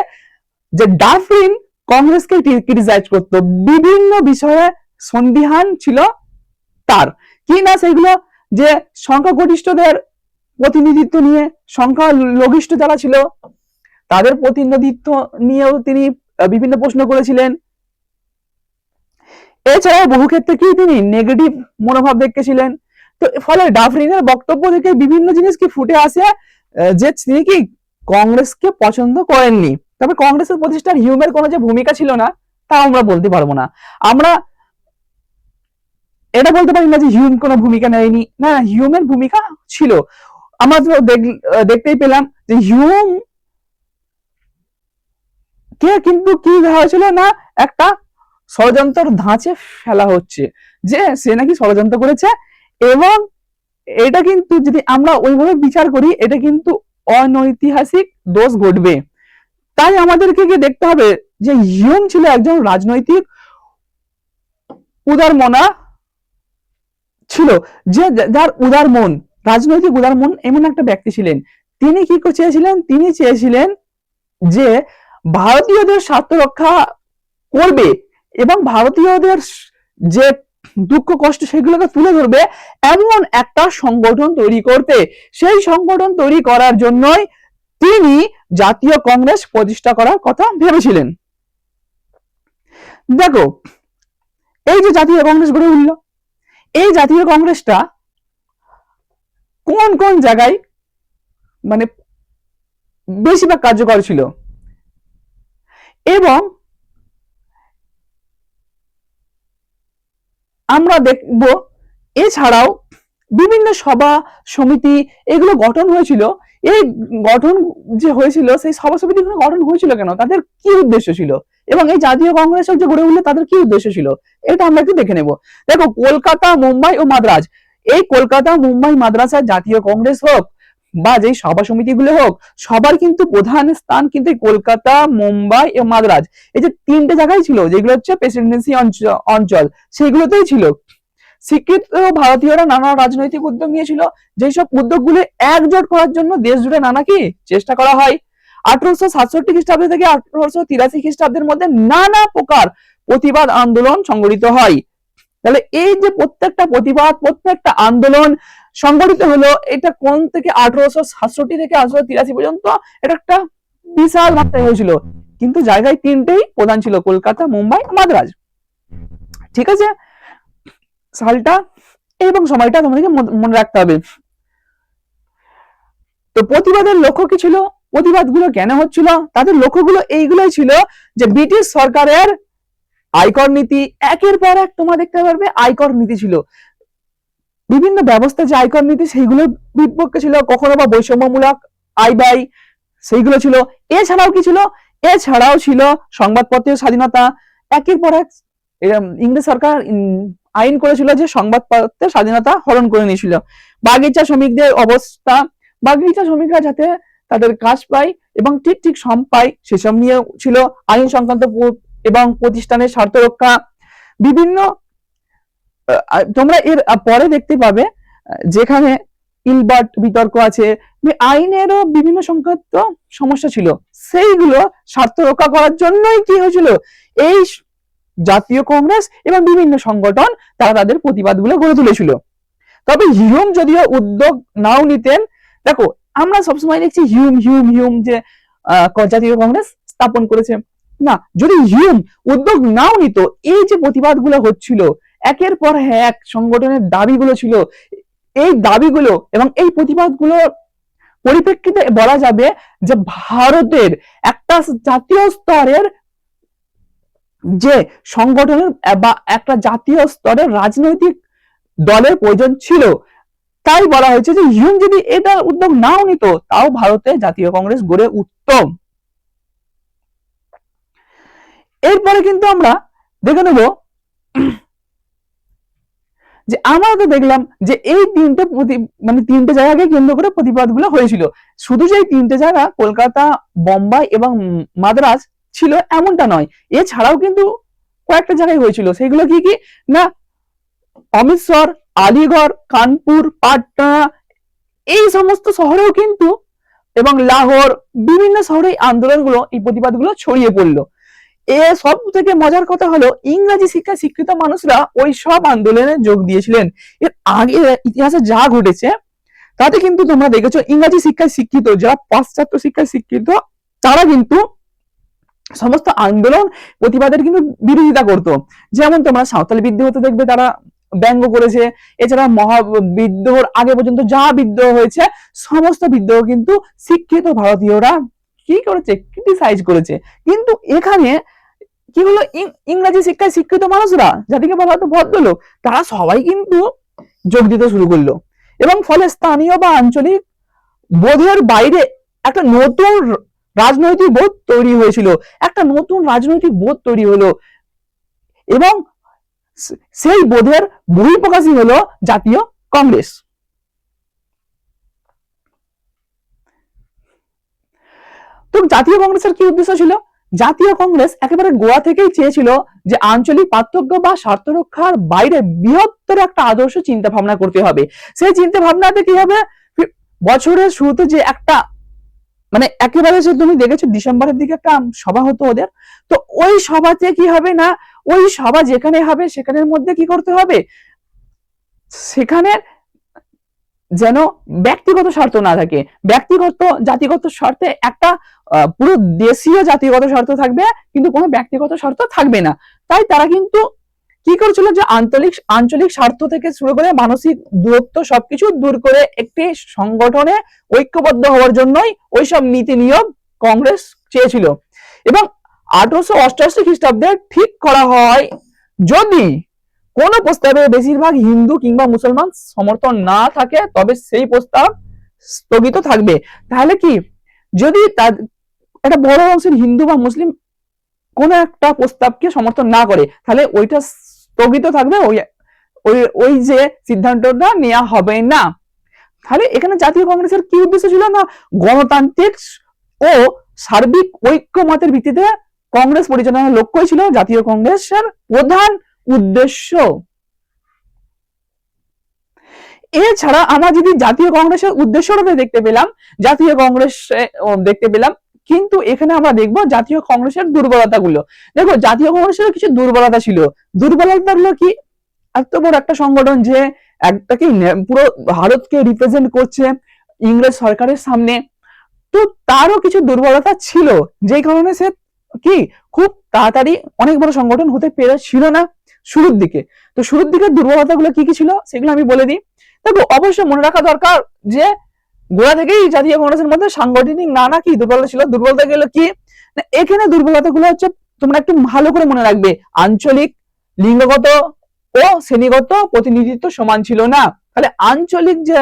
ডাফরিন কংগ্রেসকে ক্রিটিসাইজ করতো, বিভিন্ন বিষয়ে সন্দিহান ছিল তার। কি না সেইগুলো? যে সংখ্যাগরিষ্ঠদের প্রতিনিধিত্ব নিয়ে, সংখ্যালঘিষ্ঠ যারা ছিল তাদের প্রতিনিধিত্ব নিয়েও তিনি বিভিন্ন প্রশ্ন করেছিলেন। এছাড়াও বহু ক্ষেত্রে কি তিনি নেগেটিভ মনোভাব দেখেছিলেন। তো ফলে ডাফরিনের বক্তব্য থেকে বিভিন্ন জিনিস কি ফুটে আসে, যে তিনি কি কংগ্রেসকে পছন্দ করেননি। তবে কংগ্রেসের প্রতিষ্ঠার হিউমের কোনো যে ভূমিকা ছিল না তা আমরা বলতে পারবো না। আমরা এটা বলতে পারি না যে হিউম কোনো ভূমিকা নেয়নি, না, হিউমের ভূমিকা ছিল। আমরা তো দেখতেই পেলাম যে হিউম কে কিন্তু কি হয়েছিল না, একটা ষড়যন্ত্র ধাঁচে ফেলা হচ্ছে যে সে নাকি ষড়যন্ত্র করেছে, এবং এটা কিন্তু যদি আমরা ওইভাবে বিচার করি এটা কিন্তু অনৈতিহাসিক দোষ ঘটবে। তাই আমাদেরকে কি দেখতে হবে যে হিউম ছিল একজন রাজনৈতিক উদারমনা ছিল, যে যার উদার মন, রাজনৈতিক উদার মন এমন একটা ব্যক্তি ছিলেন। তিনি কি চেয়েছিলেন? তিনি চেয়েছিলেন যে ভারতীয়দের স্বার্থ রক্ষা করবে এবং ভারতীয়দের যে দুঃখ কষ্ট সেগুলোকে তুলে ধরবে এমন একটা সংগঠন তৈরি করতে। সেই সংগঠন তৈরি করার জন্যই তিনি জাতীয় কংগ্রেস প্রতিষ্ঠা করার কথা ভেবেছিলেন। দেখো, এই যে জাতীয় কংগ্রেস গড়ে উঠল, এই জাতীয় কংগ্রেসটা কোন কোন জায়গায় মানে বেশিরভাগ কার্যকর ছিল, এবং আমরা দেখব এছাড়াও বিভিন্ন সভা সমিতি এগুলো গঠন হয়েছিল। এই গঠন যে হয়েছিল, সেই সভা সমিতিগুলো গঠন হয়েছিল কেন, তাদের কি উদ্দেশ্য ছিল, এবং এই জাতীয় কংগ্রেসের যে গড়ে উঠলো তাদের কি উদ্দেশ্য ছিল, এটা আমরা একটু দেখে নেব। দেখো, কলকাতা, মুম্বাই ও মাদ্রাজ, এই কলকাতা, মুম্বাই, মাদ্রাসার জাতীয় কংগ্রেস হোক বা যেই সভা সমিতিগুলো হোক, সবার কিন্তু প্রধান স্থান কিন্তু কলকাতা, মুম্বাই ও মাদ্রাজ, এই যে তিনটে জায়গায় ছিল, যেগুলো হচ্ছে প্রেসিডেন্সি অঞ্চল, সেগুলোতেই ছিল। শিক্ষিত ভারতীয়রা নানা রাজনৈতিক উদ্যোগ নিয়েছিল, যেসব উদ্যোগগুলো একজোট করার জন্য দেশ জুড়ে নানা কি চেষ্টা করা হয়। 1867 খ্রিস্টাব্দ থেকে 1883 খ্রিস্টাব্দের মধ্যে নানা প্রকার প্রতিবাদ আন্দোলন সংগঠিত হয়। তাহলে এই যে প্রত্যেকটা প্রতিবাদ, প্রত্যেকটা আন্দোলন সংগঠিত হলো, এটা কোন থেকে 1867 থেকে 1883 পর্যন্ত এটা একটা বিশাল মাত্রায় হয়েছিল। কিন্তু জায়গায় তিনটেই প্রধান ছিল, কলকাতা, মুম্বাই, মাদ্রাজ। ঠিক আছে, সালটা এবং সময়টা তোমাদেরকে মনে রাখতে হবে। তো প্রতিবাদের লক্ষ্য কি ছিল, প্রতিবাদগুলো কেন হচ্ছিল, তাদের লক্ষ্যগুলো এইগুলোই ছিল যে ব্রিটিশ সরকারের আয়কর নীতি, একের পর এক তোমরা দেখতে পারবে আয়কর নীতি ছিল, বিভিন্ন ব্যবস্থা যে আয়কর নীতি সেইগুলোর বিপক্ষে ছিল, কখনো বা বৈষম্যমূলক আয় ব্যয় সেইগুলো ছিল। এছাড়াও কি ছিল, এছাড়াও ছিল সংবাদপত্রের স্বাধীনতা। একের পর এক ইংরেজ সরকার আইন করেছিল যে সংবাদপত্রের স্বাধীনতা হরণ করে নিয়েছিল। বাগিচা শ্রমিকদের অবস্থা, বাগিচা শ্রমিকরা যাতে তাদের কাজ পায় এবং ঠিক ঠিক শ্রম পায় সেসব নিয়ে ছিল আইন সংক্রান্ত এবং প্রতিষ্ঠানের স্বার্থ রক্ষা। বিভিন্ন তোমরা এর পরে দেখতে পাবে যেখানে ইলবার্ট বিতর্ক আছে, আইনেরও বিভিন্ন সংক্রান্ত সমস্যা ছিল, সেইগুলো স্বার্থ রক্ষা করার জন্যই কি হয়েছিল, এই জাতীয় কংগ্রেস এবং বিভিন্ন সংগঠন তারা তাদের প্রতিবাদগুলো গড়ে তুলেছিল। তবে হিউম যদিও উদ্যোগ নাও নিতেন, দেখো আমরা সবসময় দেখছি হিউম হিউম হিউম যে জাতীয় কংগ্রেস স্থাপন করেছে, না, যদি হিউম উদ্যোগ নাও নিত, এই যে প্রতিবাদগুলো হচ্ছিল, একের পর এক সংগঠনের দাবিগুলো ছিল, এই দাবিগুলো এবং এই প্রতিবাদগুলোর পরিপ্রেক্ষিতে বলা যাবে যে ভারতের একটা জাতীয় স্তরের যে সংগঠনের বা একটা জাতীয় স্তরের রাজনৈতিক দলের প্রয়োজন ছিল, তাই বলা হয়েছে যে হিউম যদি এটা উদ্যোগ নাও নিত তাও ভারতে জাতীয় কংগ্রেস গড়ে উঠত। এরপরে কিন্তু আমরা দেখে নেব যে আমরা তো দেখলাম যে এই তিনটে জায়গাকে কেন্দ্র করে প্রতিবাদগুলো হয়েছিল। শুধু যে এই তিনটে জায়গা কলকাতা, বোম্বাই এবং মাদ্রাজ ছিল এমনটা নয়, এছাড়াও কিন্তু কয়েকটা জায়গায় হয়েছিল। সেগুলো কি কি না, অমৃতসর, আলিগড়, কানপুর, পাটনা, এই সমস্ত শহরেও কিন্তু এবং লাহোর, বিভিন্ন শহরে আন্দোলনগুলো, এই প্রতিবাদগুলো ছড়িয়ে পড়লো। এ সব থেকে মজার কথা হলো ইংরেজি শিক্ষায় শিক্ষিত মানুষরা ওই সব আন্দোলনে যোগ দিয়েছিলেন। এর আগে ইতিহাসে যা ঘটেছে তাতে কিন্তু তোমরা দেখেছো ইংরেজি শিক্ষায় শিক্ষিত যারা পাশ্চাত্য শিক্ষায় শিক্ষিত তারা কিন্তু সমস্ত আন্দোলন প্রতিবাদের কিন্তু বিরোধিতা করতো। যেমন তোমরা সাঁওতাল বিদ্রোহ দেখবে তারা ব্যঙ্গ করেছে। এছাড়া মহাবিদ্রোহর আগে পর্যন্ত যা বিদ্রোহ হয়েছে সমস্ত বিদ্রোহ কিন্তু শিক্ষিত ভারতীয়রা কি করেছে, ক্রিটিসাইজ করেছে। কিন্তু এখানে কি হলো, ইংরেজি শিক্ষায় শিক্ষিত মানুষরা, যাদেরকে বলা হতো ভদ্রলোক, তারা সবাই কিন্তু যোগ দিতে শুরু করলো এবং ফলে স্থানীয় বা আঞ্চলিক বোধের বাইরে একটা নতুন রাজনৈতিক বোধ তৈরি হয়েছিল, একটা নতুন রাজনৈতিক বোধ তৈরি হলো এবং সেই বোধের বহিঃপ্রকাশই হলো জাতীয় কংগ্রেস। তো জাতীয় কংগ্রেসের কি উদ্দেশ্য ছিল? জাতীয় কংগ্রেস একেবারে গোয়া থেকেই চেয়েছিল যে আঞ্চলিক পার্থক্য বা স্বার্থ রক্ষার বাইরে বৃহত্তর একটা আদর্শ চিন্তা ভাবনা করতে হবে। সেই চিন্তা ভাবনাতে কি হবে, বছরের শুরুতে যে একটা একেবারে যে তুমি দেখেছো ডিসেম্বরের দিকে একটা সভা হতো ওদের, তো ওই সভাতে কি হবে না, ওই সভা যেখানে হবে সেখানের মধ্যে কি করতে হবে, সেখানে যেন ব্যক্তিগত স্বার্থ না থাকে, ব্যক্তিগত জাতিগত স্বার্থে একটা পুরো দেশীয় জাতিগত স্বার্থ থাকবে কিন্তু কোনো ব্যক্তিগত স্বার্থ থাকবে না। তাই তারা কিন্তু কি করেছিল যে আঞ্চলিক স্বার্থ থেকে শুরু করে মানসিক দূরত্ব সবকিছু দূর করে একটি সংগঠনে ঐক্যবদ্ধ হওয়ার জন্যই ওইসব নীতি নিয়ম কংগ্রেস চেয়েছিল। এবং 1888 খ্রিস্টাব্দে ঠিক করা হয় যদি কোন প্রস্তাবে বেশিরভাগ হিন্দু কিংবা মুসলমান সমর্থন না থাকে তবে সেই প্রস্তাব স্থগিত থাকবে। তাহলে কি, যদি একটা বড় অংশের হিন্দু বা মুসলিম কোন একটা প্রস্তাবকে সমর্থন না করে তাহলে ওইটা স্থগিত থাকবে, ওই যে সিদ্ধান্তটা নেওয়া হবে না। তাহলে এখানে জাতীয় কংগ্রেসের কি উদ্দেশ্য ছিল না, গণতান্ত্রিক ও সার্বিক ঐক্যমতের ভিত্তিতে কংগ্রেস পরিচালনার লক্ষ্যই ছিল জাতীয় কংগ্রেসের প্রধান উদ্দেশ্য। এছাড়া আমরা যদি জাতীয় কংগ্রেসের উদ্দেশ্যটা দেখতে পেলাম, কিন্তু এখানে আমরা দেখবো জাতীয় কংগ্রেসের দুর্বলতাগুলো। দেখো জাতীয় কংগ্রেসের কিছু দুর্বলতা ছিল। দুর্বলতা হলো কি, এত বড় একটা সংগঠন যে একটাকে পুরো ভারতকে রিপ্রেজেন্ট করছে ইংরেজ সরকারের সামনে, তো তারও কিছু দুর্বলতা ছিল, যেই কারণে সে কি খুব তাড়াতাড়ি অনেক বড় সংগঠন হতে পেরেছিল না শুরুর দিকে। তো শুরুর দিকের দুর্বলতাগুলো কি কি ছিল সেগুলো আমি বলে দিই। দেখো অবশ্যই মনে রাখা দরকার যে গোড়া থেকেই জাতীয় কংগ্রেসের মধ্যে সাংগঠনিক নানা কি দুর্বলতা ছিল। দুর্বলতা গুলো কি, এখানে দুর্বলতা গুলো হচ্ছে তোমরা একটু ভালো করে মনে রাখবে, আঞ্চলিক, লিঙ্গগত ও শ্রেণীগত প্রতিনিধিত্ব সমান ছিল না। তাহলে আঞ্চলিক যে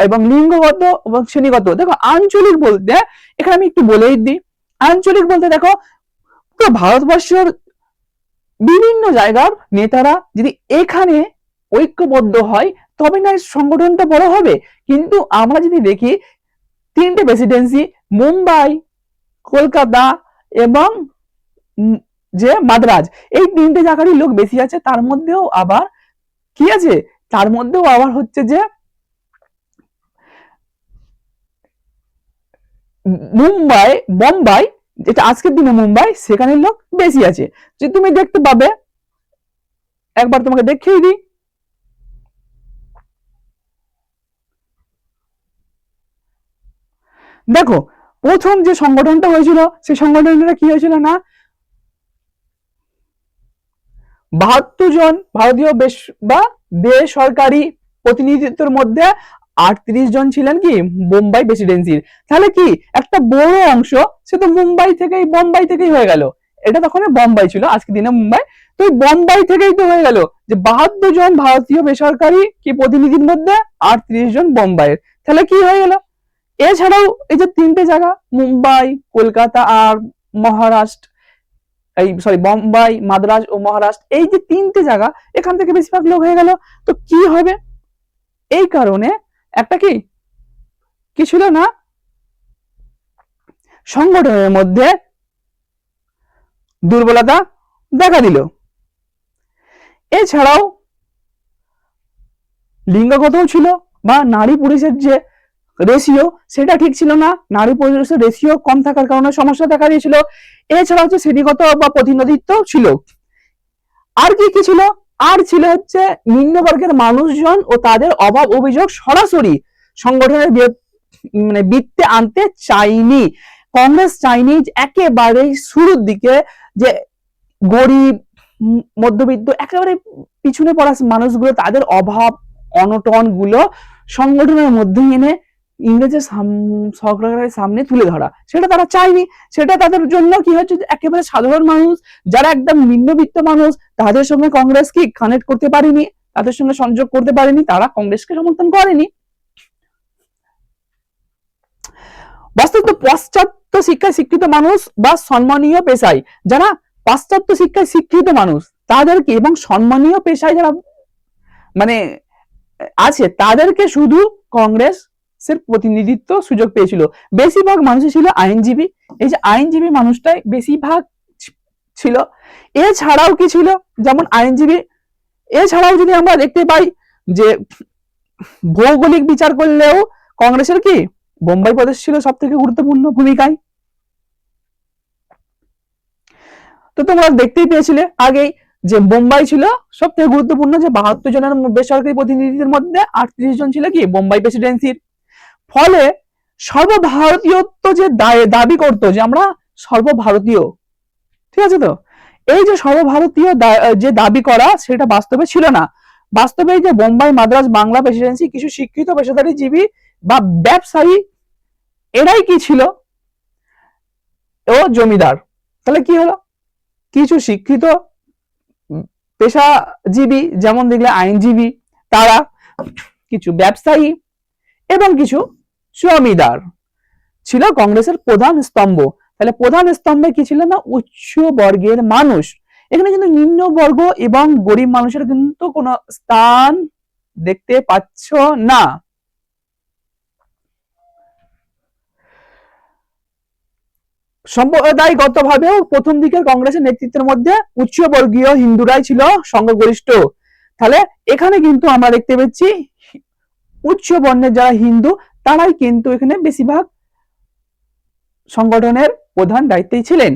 এবং লিঙ্গগত এবং শ্রেণীগত, দেখো আঞ্চলিক বলতে এখানে আমি একটু বলেই দিই, আঞ্চলিক বলতে দেখো পুরো ভারতবর্ষের বিভিন্ন জায়গার নেতারা যদি এখানে ঐক্যবদ্ধ হয় তবে না সংগঠনটা বড় হবে। কিন্তু আমরা যদি দেখি তিনটে প্রেসিডেন্সি, মুম্বাই, কলকাতা এবং যে মাদ্রাজ, এই তিনটে জায়গারই লোক বেশি আছে। তার মধ্যেও আবার কি আছে, তার মধ্যেও আবার হচ্ছে যে বোম্বাই, যেটা আজকের দিনে মুম্বাই, সেখানের লোক বেশি আছে। যে তুমি দেখতে পাবে, একবার তোমাকে দেখিয়ে দিই, দেখো প্রথম যে সংগঠনটা হয়েছিল সেই সংগঠনটা কি হয়েছিল না, 72 জন ভারতীয় বেসরকারি প্রতিনিধিত্বের মধ্যে 38 জন ছিলেন কি বোম্বাই প্রেসিডেন্সির। তাহলে কি একটা বড় অংশ সে তো বোম্বাই থেকেই হয়ে গেল। এটা তখন বোম্বাই ছিল, আজকে দিনে মুম্বাই। তো এই বোম্বাই থেকেই তো হয়ে গেল যে 72 জন ভারতীয় বেসরকারি কি প্রতিনিধির মধ্যে আর 30 জন বোম্বাইয়ের। তাহলে কি হয়ে গেল? এছাড়াও এই যে তিনটে জায়গা মুম্বাই, কলকাতা আর মহারাষ্ট্র, এই সরি বোম্বাই, মাদ্রাজ ও মহারাষ্ট্র, এই যে তিনটে জায়গা, এখান থেকে বেশিরভাগ লোক হয়ে গেল। তো কি হবে? এই কারণে একটা কি ছিল না, সংগঠনের মধ্যে দুর্বলতা দেখা দিল। এছাড়াও লিঙ্গগতও ছিল, বা নারী পুরুষের যে রেশিও সেটা ঠিক ছিল না, নারী পুরুষের রেশিও কম থাকার কারণে সমস্যা দেখা দিয়েছিল। এছাড়া হচ্ছে শ্রেণীগত বা প্রতিনিধিত্ব ছিল। আর কি ছিল? আর ছিল হচ্ছে নিম্নবর্গের মানুষজন ও তাদের অভাব অভিযোগ সরাসরি সংগঠনের মানে বৃত্তে আনতে চাইনি কংগ্রেস। চাইনি একেবারে শুরুর দিকে যে গরিব মধ্যবিত্ত একেবারে পিছনে পড়া মানুষগুলো, তাদের অভাব অনটন গুলো সংগঠনের মধ্যে এনে ইংরেজের সরকারের সামনে তুলে ধরা, সেটা তারা চায়নি। সেটা তাদের জন্য কি হচ্ছে, একেবারে সাধারণ মানুষ যারা একদম নিম্নবিত্ত মানুষ, তাদের সঙ্গে কংগ্রেস কি কানেক্ট করতে পারেনি, তাদের সঙ্গে সংযোগ করতে পারেনি, তারা কংগ্রেসকে সমর্থন করেনি। বাস্তবত পাশ্চাত্য শিক্ষায় শিক্ষিত মানুষ বা সম্মানীয় পেশায় যারা পাশ্চাত্য শিক্ষায় শিক্ষিত মানুষ, তাদেরকে এবং সম্মানীয় পেশায় যারা মানে আছে, তাদেরকে শুধু কংগ্রেস প্রতিনিধিত্ব সুযোগ পেয়েছিল। বেশিরভাগ মানুষই ছিল আইনজীবী। এই যে আইনজীবী মানুষটাই বেশিরভাগ ছিল। এছাড়াও কি ছিল, যেমন আইনজীবী, এছাড়াও যদি আমরা দেখতে পাই যে ভৌগোলিক বিচার করলেও কংগ্রেসের কি বোম্বাই প্রদেশ ছিল সব থেকে গুরুত্বপূর্ণ ভূমিকায়। তো তোমরা দেখতেই পেয়েছিলে আগেই যে বোম্বাই ছিল সব থেকে গুরুত্বপূর্ণ, যে 72 জনের বেসরকারি প্রতিনিধিদের মধ্যে 38 জন ছিল কি বোম্বাই প্রেসিডেন্সির। ফলে সর্বভারতীয়ত্ব যে দাবি করতো যে আমরা সর্বভারতীয়, ঠিক আছে, তো এই যে সর্বভারতীয় যে দাবি করা, সেটা বাস্তবে ছিল না। বাস্তবে যে বোম্বাই, মাদ্রাজ, বাংলা প্রেসিডেন্সি কিছু শিক্ষিত পেশাদারী জীবী বা ব্যবসায়ী, এরাই কি ছিল ও জমিদার। তাহলে কি হলো, কিছু শিক্ষিত পেশাজীবী যেমন দেখলে আইনজীবী, তারা কিছু ব্যবসায়ী এবং কিছু জমিদার ছিল কংগ্রেসের প্রধান স্তম্ভ। তাহলে প্রধান স্তম্ভে কি ছিল না, উচ্চ বর্গের মানুষ। এখানে কিন্তু নিম্ন বর্গ এবং গরিব মানুষের কিন্তু কোনো স্থান দেখতে পাচ্ছ না। সম্প্রদায়গতভাবেও প্রথম দিকের কংগ্রেসের নেতৃত্বের মধ্যে উচ্চবর্গীয় হিন্দুরাই ছিল সংখ্যাগরিষ্ঠ। তাহলে এখানে কিন্তু আমরা দেখতে পাচ্ছি উচ্চ বর্ণের যারা হিন্দু, তারাই কিন্তু এখানে বেশিরভাগ সংগঠনের প্রধান দায়িত্বে ছিলেন।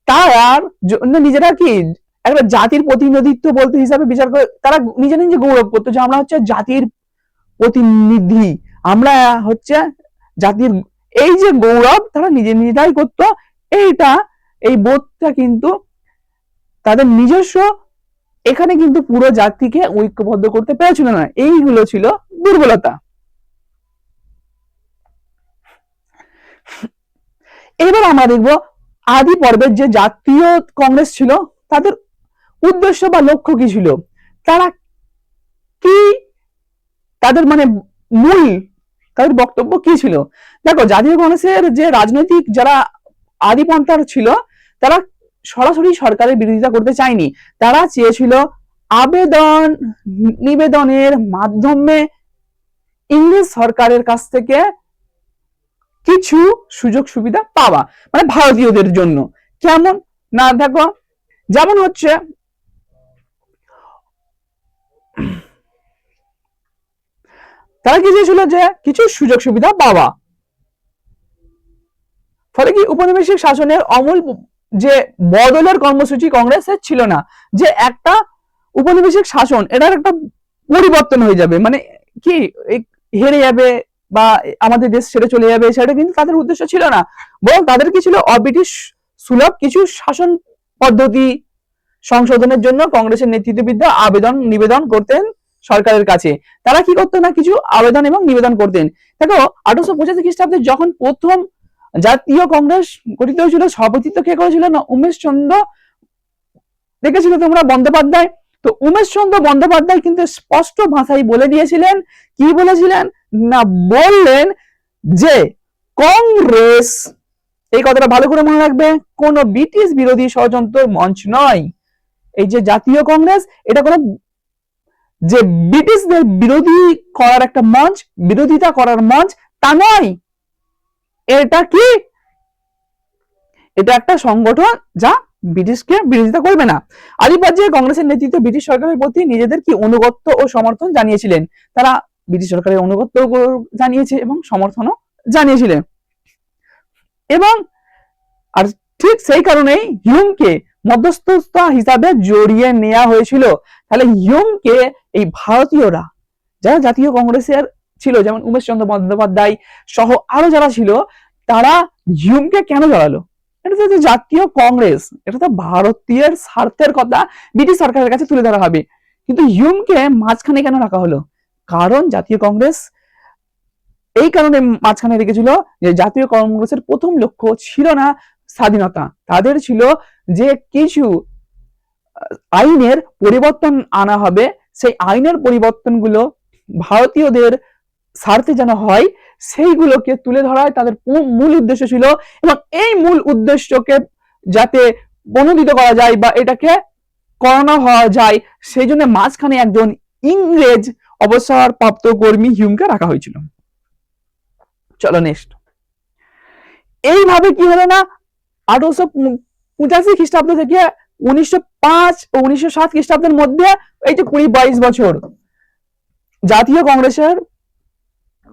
তার জন্য নিজেরা কি একটা জাতির প্রতিনিধিত্ব বলতে হিসাবে বিচার করে, তারা নিজে নিজে গৌরব করতো যে আমরা হচ্ছে জাতির প্রতিনিধি, আমরা হচ্ছে জাতির, এই যে গৌরব তারা নিজে নিজেরাই করতো। এই বোধটা কিন্তু তাদের নিজস্ব, এখানে কিন্তু পুরো জাতিকে ঐক্যবদ্ধ করতে পেরেছিল না। এইগুলো ছিল দুর্বলতা। এবার আমরা দেখবো আদি পর্বের যে জাতীয় কংগ্রেস ছিল, তাদের উদ্দেশ্য বা লক্ষ্য কি ছিল, তারা কি, তাদের মানে মূল তাদের বক্তব্য কি ছিল। দেখো, জাতীয় কংগ্রেসের যে রাজনৈতিক যারা আদিপন্থার ছিল, তারা সরাসরি সরকারের বিরোধিতা করতে চায়নি। তারা চেয়েছিল নিবেদনের মাধ্যমে ইংরেজ সরকারের কাছ থেকে কিছু সুযোগ সুবিধা পাওয়া, মানে ভারতীয়দের জন্য। কেমন না, দেখো যেমন হচ্ছে তারা কি চেয়েছিল যে কিছু সুযোগ সুবিধা পাওয়া। ফলে কি উপনিবেশিক শাসনের অমূল যে বদলের কর্মসূচি কংগ্রেসের ছিল না, যে একটা উপনিবেশিক শাসন এটার একটা পরিবর্তন হয়ে যাবে, মানে কি হেরে যাবে বা আমাদের দেশ ছেড়ে চলে যাবে, সেটা কিন্তু তাদের উদ্দেশ্য ছিল না। বরং তাদের কি ছিল, অব্রিটিশ সুলভ কিছু শাসন পদ্ধতি সংশোধনের জন্য কংগ্রেসের নেতৃত্ববিদ্যা নিবেদন করতেন সরকারের কাছে। তারা কি করতো না, কিছু আবেদন এবং নিবেদন করতেন। দেখো 1885 খ্রিস্টাব্দে যখন প্রথম জাতীয় কংগ্রেস গঠিত হয়েছিল, সভাপতিত্ব কে করেছিল না উমেশ চন্দ্র, দেখেছিল তোমরা বন্দ্যোপাধ্যায়। তো উমেশ চন্দ্র বন্দ্যোপাধ্যায় কিন্তু স্পষ্ট ভাষায় বলে দিয়েছিলেন, কি বলেছিলেন না বললেন যে কংগ্রেস, এই কথাটা ভালো করে মনে রাখবে, কোন ব্রিটিশ বিরোধী ষড়যন্ত্র মঞ্চ নয়। এই যে জাতীয় কংগ্রেস, এটা কোনো যে ব্রিটিশদের বিরোধী করার একটা মঞ্চ, বিরোধিতা করার মঞ্চ তা নয়। এটা কি, এটা একটা সংগঠন যা ব্রিটিশকে বিরোধিতা করবে না। আলিবাজ্যে কংগ্রেসের নেতৃত্ব ব্রিটিশ সরকারের প্রতি নিজেদের কি অনুগত্য ও সমর্থন জানিয়েছিলেন। তারা ব্রিটিশ সরকারের অনুগত্য জানিয়েছে এবং সমর্থনও জানিয়েছিলেন। এবং আর ঠিক সেই কারণেই হিউমকে মধ্যস্থতা হিসাবে জড়িয়ে নেওয়া হয়েছিল। তাহলে হিউমকে এই ভারতীয়রা যারা জাতীয় কংগ্রেসের ছিল, যেমন উমেশ চন্দ্র বন্দ্যোপাধ্যায় সহ আরো যারা ছিল, তারা হিউমকে কেন জড়ালো? এটা তো জাতীয় কংগ্রেস, এটা তো ভারতীয় স্বার্থের কথা ব্রিটিশ সরকারের কাছে তুলে ধরা হবে, কিন্তু হিউমকে মাঝখানে কেন রাখা হলো? কারণ জাতীয় কংগ্রেস এই কারণে মাঝখানে রেখেছিল যে জাতীয় কংগ্রেসের প্রথম লক্ষ্য ছিল না স্বাধীনতা, তাদের ছিল যে কিছু আইনের পরিবর্তন আনা হবে, সেই আইনের পরিবর্তনগুলো ভারতীয়দের স্বার্থে যেন হয় সেইগুলোকে তুলে ধরাই তাদের মূল উদ্দেশ্য ছিল। এবং এই মূল উদ্দেশ্যকে যাতে প্রণোদিত করা যায় বা এটাকে করানো হওয়া যায়, সেই জন্য মাঝখানে একজন ইংরেজ অবসরপ্রাপ্ত কর্মী হিউমকে রাখা হয়েছিল। চলো নেক্সট। এইভাবে কি হলো না 1885 খ্রিস্টাব্দ থেকে 1905 ও 1907 খ্রিস্টাব্দের মধ্যে এই যে 20-22 বছর জাতীয় কংগ্রেসের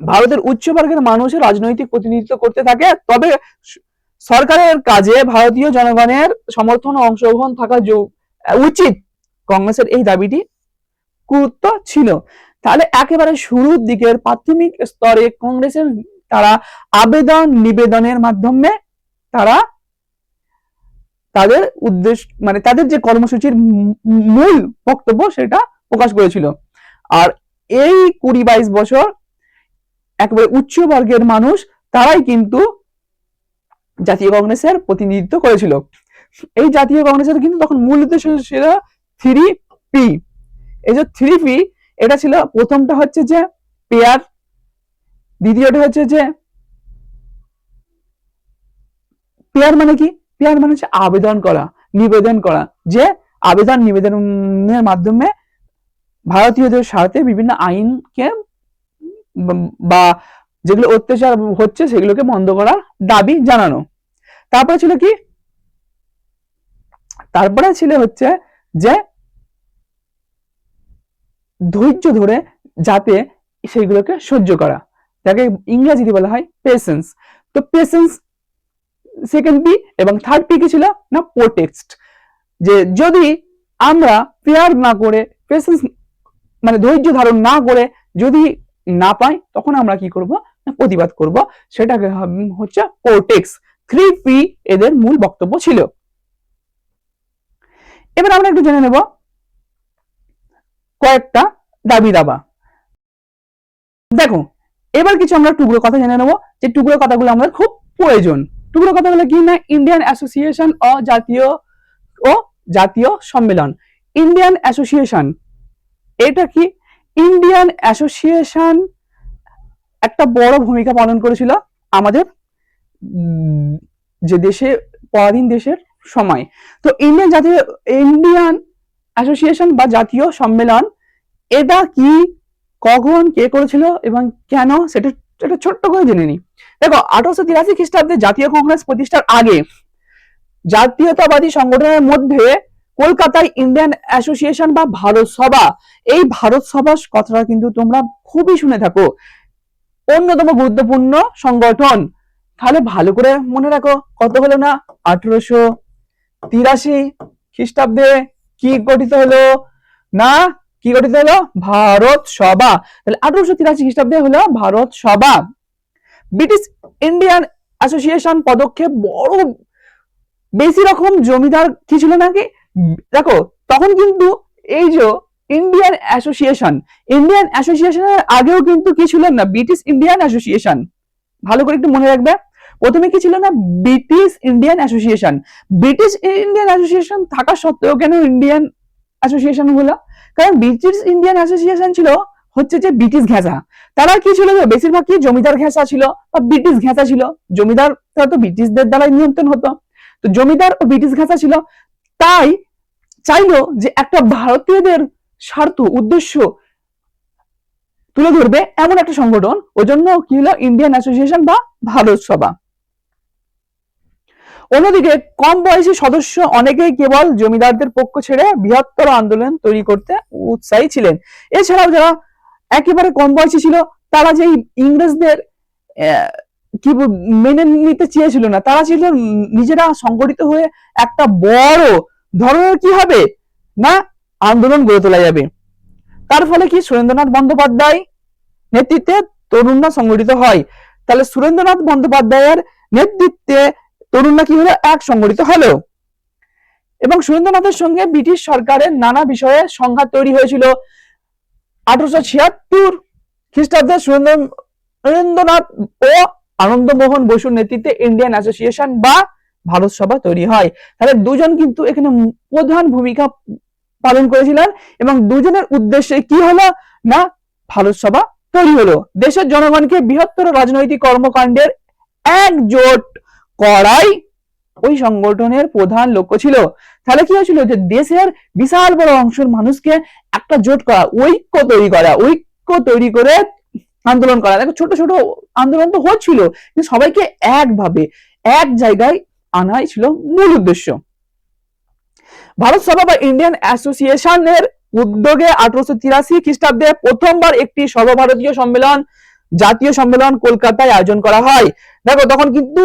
ভারতের উচ্চবর্গের মানুষের রাজনৈতিক প্রতিনিধিত্ব করতে থাকে। তবে সরকারের কাজে ভারতীয় জনগণের সমর্থন ও অংশগ্রহণ থাকা উচিত, কংগ্রেসের এই দাবিটি গুরুত্ব ছিল। তাহলে একেবারে শুরুর দিকের প্রাথমিক স্তরে কংগ্রেসের তারা আবেদন নিবেদনের মাধ্যমে তারা তাদের উদ্দেশ্য মানে তাদের যে কর্মসূচির মূল বক্তব্য সেটা প্রকাশ করেছিল। আর এই 20-22 বছর একেবারে উচ্চ বর্গের মানুষ তারাই কিন্তু জাতীয় কংগ্রেসের প্রতিনিধিত্ব করেছিল। এই জাতীয় কংগ্রেসের কিন্তু তখন মূল উদ্দেশ্য ছিল 3P। এই যে 3P, এটা ছিল প্রথমটা হচ্ছে যে পেয়ার, দ্বিতীয়টা হচ্ছে যে পেয়ার মানে কি, পেয়ার মানে হচ্ছে আবেদন করা, নিবেদন করা, যে আবেদন নিবেদনের মাধ্যমে ভারতীয়দের স্বার্থে বিভিন্ন আইনকে বা যেগুলো অত্যাচার হচ্ছে সেগুলোকে বন্ধ করার দাবি জানানো। তারপরে ছিল কি, তারপরে ছিল হচ্ছে যে ধৈর্য ধরে যাতে সেগুলোকে সহ্য করা, যাকে ইংরেজিতে বলা হয় পেশেন্স। তো পেশেন্স সেকেন্ড পি, এবং থার্ড পি কি ছিল না প্রোটেক্ট, যে যদি আমরা পেয়ার না করে পেশেন্স মানে ধৈর্য ধারণ না করে যদি না পাই তখন আমরা কি করব না প্রতিবাদ করব, সেটাকে হচ্ছে প্রোটেক্ট। 3P এদের মূল বক্তব্য ছিল। এবার আমরা একটু জেনে নেব কয়েকটা দাবি দাবা। দেখো এবার কিছু আমরা টুকরো কথা জেনে নেব, যে টুকরো কথাগুলো আমাদের খুব প্রয়োজন। টুকরো কথাগুলো কি না, ইন্ডিয়ান অ্যাসোসিয়েশন ও জাতীয় সম্মেলন। ইন্ডিয়ান অ্যাসোসিয়েশন এটা কি, ইন্ডিয়ান অ্যাসোসিয়েশন একটা বড় ভূমিকা পালন করেছিল আমাদের যে দেশে পরাধীন দেশের সময়। তো ইন্ডিয়ান অ্যাসোসিয়েশন বা জাতীয় সম্মেলন এটা কি, কখন, কে করেছিল এবং কেন, সেটা ছোট্ট করে জেনে নি। দেখো 1883 খ্রিস্টাব্দে জাতীয় কংগ্রেস প্রতিষ্ঠার আগে জাতীয়তাবাদী সংগঠনের মধ্যে কলকাতায় ইন্ডিয়ান অ্যাসোসিয়েশন বা ভারত সভা, এই ভারত সভা কথাটা কিন্তু তোমরা খুবই শুনে থাকো, অন্যতম গুরুত্বপূর্ণ সংগঠন। তাহলে ভালো করে মনে রাখো কত হলো না 1883 খ্রিস্টাব্দে কি গঠিত হলো না, কি গঠিত হলো ভারত সভা। তাহলে 1883 খ্রিস্টাব্দে হলো ভারত সভা। ব্রিটিশ ইন্ডিয়ান অ্যাসোসিয়েশন পদক্ষেপ বড় বেশি রকম জমিদার কি ছিল নাকি, দেখো তখন কিন্তু এই যে ইন্ডিয়ান অ্যাসোসিয়েশনের আগেও কিন্তু কি ছিল না ব্রিটিশ ইন্ডিয়ান অ্যাসোসিয়েশন, ভালো করে একটু মনে রাখবে। প্রথমে কি ছিল না, British Indian association. British Indian association থাকা সত্ত্বেও কেন ইন্ডিয়ান অ্যাসোসিয়েশন হলো? কারণ ব্রিটিশ ইন্ডিয়ান অ্যাসোসিয়েশন ছিল হচ্ছে যে ব্রিটিশ ঘেঁষা। তারা কি ছিল, বেশিরভাগ কি জমিদার ঘেঁষা ছিল বা ব্রিটিশ ঘেঁষা ছিল। জমিদার তো ব্রিটিশদের দ্বারাই নিয়ন্ত্রণ হতো, তো জমিদার ও ব্রিটিশ ঘেঁষা ছিল। তাই চাইলো যে একটা ভারতীয়দের স্বার্থ উদ্দেশ্য তুলে ধরবে এমন একটা সংগঠন, ওই জন্য কি হলো ইন্ডিয়ান অ্যাসোসিয়েশন বা ভারত সভা। অন্যদিকে কম বয়সী সদস্য অনেকেই কেবল জমিদারদের পক্ষ ছেড়ে বৃহত্তর আন্দোলন তৈরি করতে উৎসাহী ছিলেন। এছাড়াও যারা একেবারে কম বয়সী ছিল, তারা যে ইংরেজদের কি মেনে নিতে চেয়েছিল না, তারা ছিল নিজেরা সংগঠিত হয়ে একটা বড় ধরনের কি হবে না আন্দোলন গড়ে তোলা যাবে। তার ফলে কি সুরেন্দ্রনাথ বন্দ্যোপাধ্যায় নেতৃত্বে তরুণরা সংগঠিত হয়। তাহলে সুরেন্দ্রনাথ বন্দ্যোপাধ্যায়ের নেতৃত্বে তরুণরা কি হলো, এক সংগঠিত হলো। এবং সুরেন্দ্রনাথের সঙ্গে ব্রিটিশ সরকারের নানা বিষয়ে সংঘাত তৈরি হয়েছিল। 1876 খ্রিস্টাব্দে সুরেন্দ্রনাথ ও আনন্দমোহন বসুর নেতৃত্বে ইন্ডিয়ান অ্যাসোসিয়েশন বা ভারত সভা তৈরি হয়। তাহলে দুজন কিন্তু এখানে প্রধান ভূমিকা পালন করেছিলেন এবং দুজনের উদ্দেশ্যে কি হলো না ভারত সভা তৈরি হলো। দেশের জনগণকে বৃহত্তর রাজনৈতিক কর্মকাণ্ডের একজোট করাই ওই সংগঠনের প্রধান লক্ষ্য ছিল। তাহলে কি হয়েছিল, যে দেশের বিশাল বড় অংশের মানুষকে একটা জোট করা, ঐক্য তৈরি করে আন্দোলন করা। দেখো ছোট ছোট আন্দোলন তো হচ্ছিল, কিন্তু সবাইকে একভাবে এক জায়গায় আনাই ছিল মূল উদ্দেশ্য। ভারত সভা বা ইন্ডিয়ান অ্যাসোসিয়েশনের উদ্যোগে 1883 খ্রিস্টাব্দে প্রথমবার একটি সর্বভারতীয় সম্মেলন, জাতীয় সম্মেলন কলকাতায় আয়োজন করা হয়। দেখো তখন কিন্তু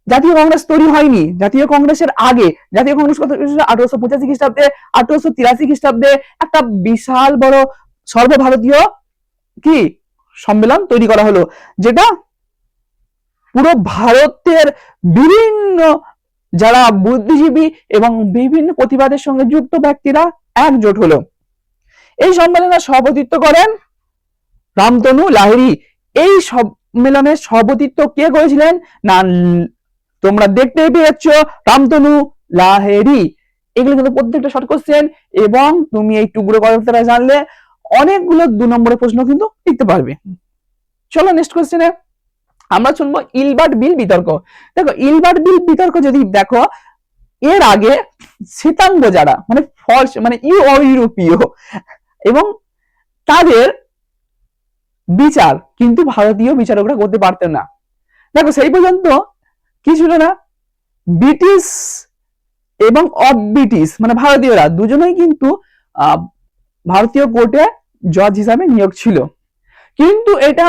জাতীয় কংগ্রেস তৈরি হয়নি, জাতীয় কংগ্রেসের আগে জাতীয় কংগ্রেস 1885 খ্রিস্টাব্দে, 1883 খ্রিস্টাব্দে একটা বিশাল বড় সর্বভারতীয় কি সম্মেলন তৈরি করা হলো, যেটা পুরো ভারতের বিভিন্ন যারা বুদ্ধিজীবী এবং বিভিন্ন প্রতিবাদের সঙ্গে যুক্ত ব্যক্তিরা একজোট হলো। এই সম্মেলনে সভাপতিত্ব করেন রামতনু লাহিড়ী। এই সম্মেলনের সভাপতিত্ব কে করেছিলেন না তোমরা দেখতেই পেয়েছ, রামতনু লাহিড়ী। এগুলো কিন্তু প্রত্যেকটা শর্ট কোশ্চেন, এবং তুমি এই টুকরো কথাটা জানলে অনেকগুলো 2 নম্বরের প্রশ্ন কিন্তু লিখতে পারবে। চলো নেক্সট কোশ্চেনে আমরা শুনবো ইলবার্ট বিল বিতর্ক। দেখো ইলবার্ট বিল বিতর্ক যদি দেখো, এর আগে শ্বেতাঙ্গ যারা মানে ফলস মানে ইউরোপীয় এবং তাদের বিচার কিন্তু ভারতীয় বিচারকরা করতে পারতেন না। দেখো সেই পর্যন্ত কি ছিল না, ব্রিটিশ এবং ব্রিটিশ মানে ভারতীয়রা দুজনেই কিন্তু ভারতীয় কোর্টে জজ হিসাবে নিয়োগ ছিল। কিন্তু এটা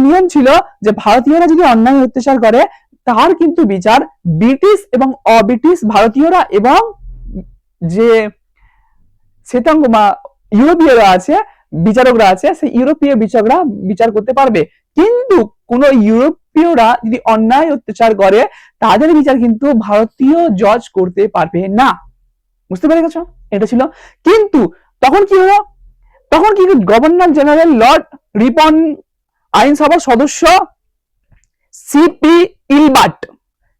নিয়ম ছিল যে ভারতীয়রা যদি অন্যায় অত্যাচার করে তার কিন্তু বিচার ব্রিটিশ এবং ব্রিটিশ ভারতীয়রা এবং যে শ্বেতাঙ্গ বা ইউরোপীয়রা আছে বিচারকরা আছে, সেই ইউরোপীয় বিচারকরা বিচার করতে পারবে। কিন্তু কোন ইউরোপীয়রা যদি অন্যায় অত্যাচার করে তাদের বিচার কিন্তু ভারতীয় জজ করতে পারবে না। বুঝতে পেরে গেছো? এটা ছিল। কিন্তু তখন কি হলো, তখন কি গভর্নর জেনারেল লর্ড রিপন আইনসভার সদস্য সিপি ইলবার্ট,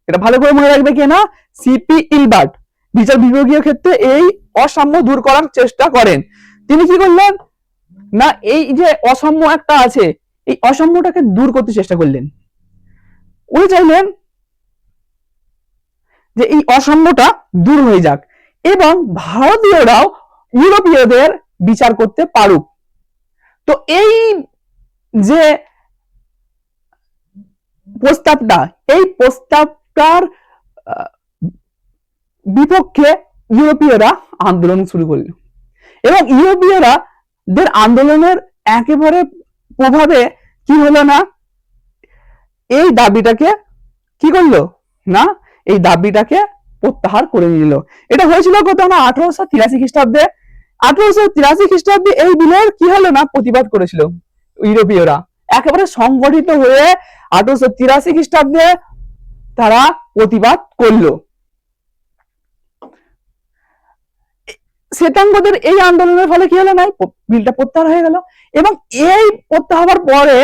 এটা ভালো করে মনে রাখবে কি না, সিপি ইলবার্ট বিচার বিভাগীয় ক্ষেত্রে এই অসাম্য দূর করার চেষ্টা করেন। তিনি কি করলেন না, এই যে অসাম্য একটা আছে এই অসাম্যটাকে দূর করতে চেষ্টা করলেন। উনি চাইলেন যে এই অসাম্যটা দূর হয়ে যাক এবং ভারতীয়রাও ইউরোপীয়দের বিচার করতে পারুক। তো এই যে প্রস্তাবটা, এই প্রস্তাবটার বিপক্ষে ইউরোপীয়রা আন্দোলন শুরু করল এবং ইউরোপীয়রা দের আন্দোলনের একেবারে প্রভাবে কি হলো না, এই দাবিটাকে কি করলো না, এই দাবিটাকে প্রত্যাহার করে নিল। এটা হয়েছিল কত না 1883 খ্রিস্টাব্দে। 1883 খ্রিস্টাব্দে এই বিলের কি হলো না প্রতিবাদ করেছিল ইউরোপীয়রা একেবারে সংগঠিত হয়ে 1883 খ্রিস্টাব্দে তারা প্রতিবাদ করলো। শ্বেতাঙ্গদের এই আন্দোলনের ফলে কি হলো না, বিলটা প্রত্যাহার হয়ে গেল। এবং এই প্রত্যাহার পরে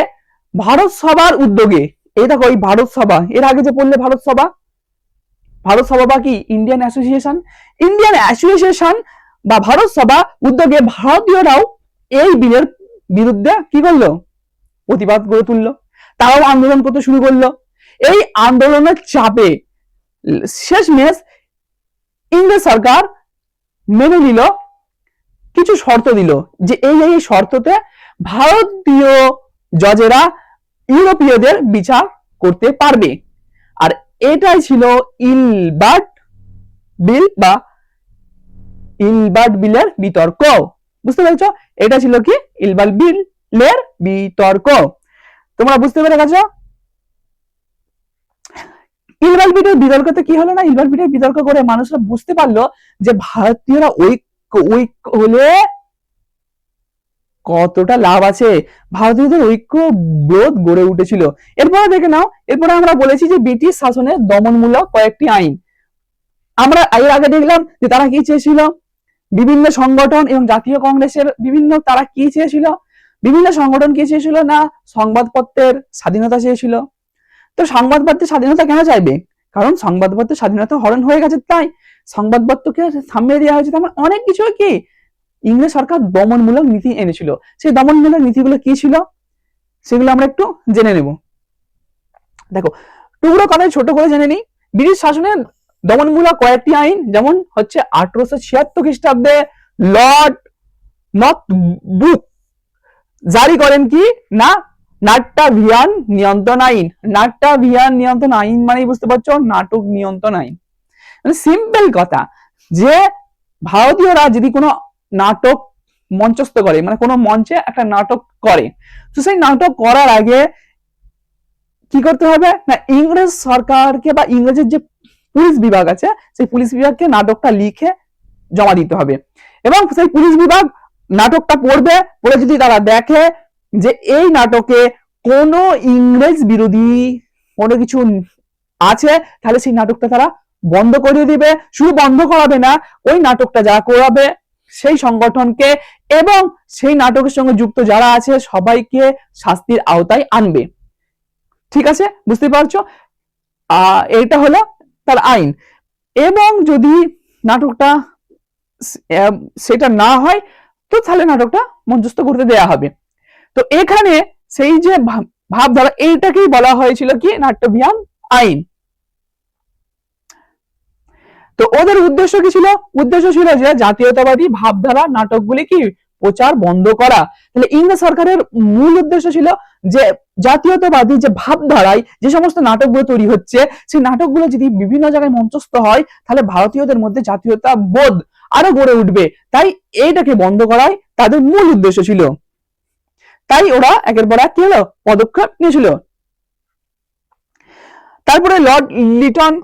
ভারত সভার উদ্যোগে এই দেখো এই ভারত সভা, এর আগে যে পড়লে ভারত সভা, ভারত সভা বা কি ইন্ডিয়ান অ্যাসোসিয়েশন, ইন্ডিয়ান অ্যাসোসিয়েশন বা ভারত সভা উদ্যোগে ভারতীয়রাও এই বিলের বিরুদ্ধে কি করলো, প্রতিবাদ গড়ে তুললো, তারাও আন্দোলন করতে শুরু করলো। এই আন্দোলনের চাপে শেষমেশ ইংরেজ সরকার মেনে নিল, কিছু শর্ত দিল যে এই শর্ততে ভারতীয় জজেরা ইউরোপীয়দের বিচার করতে পারবে। আর এটাই ছিল ইলবার্ট বিল বা ইলবার্ট বিলের বিতর্ক। বুঝতে পেরেছ? এটা ছিল কি ইলবার্ট বিলের বিতর্ক। তোমরা বুঝতে পেরে গেছো? ইলবার্ট বিলের বিতর্কতে কি হলো না, ইলবার্ট বিলের বিতর্ক করে মানুষরা বুঝতে পারলো যে ভারতীয়রা ঐক্য হলে কতটা লাভ আছে, ভারতীয়দের ঐক্য বোধ গড়ে উঠেছিল। এরপরে দেখে নাও, এরপরে আমরা বলেছি যে ব্রিটিশ শাসনের দমনমূলক কয়েকটি আইন। আমরা এর আগে দেখলাম যে তারা কি চেয়েছিল, বিভিন্ন সংগঠন এবং জাতীয় কংগ্রেসের বিভিন্ন, তারা কি চেয়েছিল, বিভিন্ন সংগঠন কি চেয়েছিল না সংবাদপত্রের স্বাধীনতা চেয়েছিল। তো সংবাদপত্রের স্বাধীনতা কেন চাইবে? কারণ সংবাদপত্রের স্বাধীনতা হরণ হয়ে গেছে, তাই সংবাদপত্রকে থামিয়ে দেওয়া হয়েছে। তেমন অনেক কিছু কি ইংরেজ সরকার দমনমূলক নীতি এনেছিল। সেই দমনমূলক নীতিগুলো কি ছিল সেগুলো আমরা একটু জেনে নেব। দেখো টুকরো কথায় ছোট করে জেনে নিই। ব্রিটিশ শাসনের দমনমূলক কয়েকটি আইন, যেমন হচ্ছে 1876 খ্রিস্টাব্দে লর্ড নর্থব্রুক জারি করেন কি না নাট্যাভিয়ান নিয়ন্ত্রণ আইন। নাট্যাভিয়ান নিয়ন্ত্রণ আইন মানে বুঝতে পারছো, নাটক নিয়ন্ত্রণ আইন। মানে সিম্পল কথা যে ভারতীয়রা যদি কোনো নাটক মঞ্চস্থ করে, মানে কোনো মঞ্চে একটা নাটক করে, তো সেই নাটক করার আগে কি করতে হবে না, ইংরেজ সরকারকে বা ইংরেজের যে পুলিশ বিভাগ আছে সেই পুলিশ বিভাগকে নাটকটা লিখে জমা দিতে হবে। এবং সেই পুলিশ বিভাগ নাটকটা পড়বে, পড়ে যদি তারা দেখে যে এই নাটকে কোনো ইংরেজ বিরোধী কোনো কিছু আছে, তাহলে সেই নাটকটা তারা বন্ধ করে দিবে। শুধু বন্ধ করাবে না, ওই নাটকটা যারা করাবে সেই সংগঠনকে এবং সেই নাটকের সঙ্গে যুক্ত যারা আছে সবাইকে শাস্তির আওতায় আনবে। ঠিক আছে, বুঝতে পারছো? এটা হলো তার আইন। এবং যদি নাটকটা সেটা না হয় তো তাহলে নাটকটা মঞ্চস্থ করতে দেয়া হবে। তো এখানে সেই যে ভাবধারা, এইটাকেই বলা হয়েছিল কি নাট্যভিয়ান আইন। তো ওদের উদ্দেশ্য কি ছিল? উদ্দেশ্য ছিল যে জাতীয়তাবাদী ভাবধারা নাটকগুলি কি প্রচার বন্ধ করা। তাহলে ইংরেজ সরকারের মূল উদ্দেশ্য ছিল যে জাতীয়তাবাদী যে ভাবধারায় যে সমস্ত নাটকগুলো তৈরি হচ্ছে, সেই নাটকগুলো যদি বিভিন্ন জায়গায় মঞ্চস্থ হয় তাহলে ভারতীয়দের মধ্যে জাতীয়তা বোধ আরো গড়ে উঠবে। তাই এইটাকে বন্ধ করাই তাদের মূল উদ্দেশ্য ছিল। তাই ওরা একের পর এক কি হলো পদক্ষেপ নিয়েছিল। তারপরে লর্ড লিটন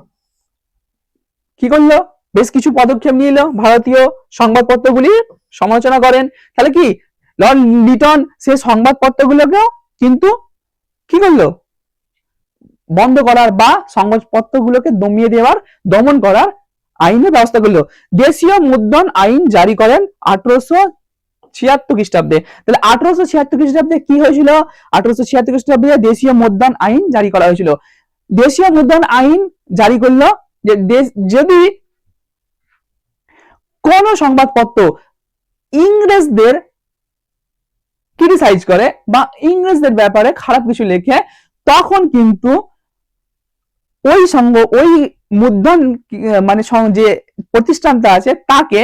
কি করলো, বেশ কিছু পদক্ষেপ নিয়ে এলো, ভারতীয় সংবাদপত্রগুলির সমালোচনা করেন। তাহলে কি লর্ড লিটন সেই সংবাদপত্রগুলোকেও কিন্তু কি করলো, বন্ধ করার বা সংবাদপত্রগুলোকে দমিয়ে দেওয়ার, দমন করার আইনের ব্যবস্থা করলো। দেশীয় মুদ্রণ আইন জারি করেন 1876 খ্রিস্টাব্দে। তাহলে 1876 খ্রিস্টাব্দে কি হয়েছিল? 1876 খ্রিস্টাব্দে দেশীয় মুদ্রণ আইন জারি করা হয়েছিল। দেশীয় মুদ্রণ আইন জারি করলো যে যদি কোন সংবাদপত্র ইংরেজদের ক্রিটিসাইজ করে বা ইংরেজদের ব্যাপারে খারাপ কিছু লেখে, তখন কিন্তু ওই মুদ্রণ মানে যে প্রতিষ্ঠানটা আছে তাকে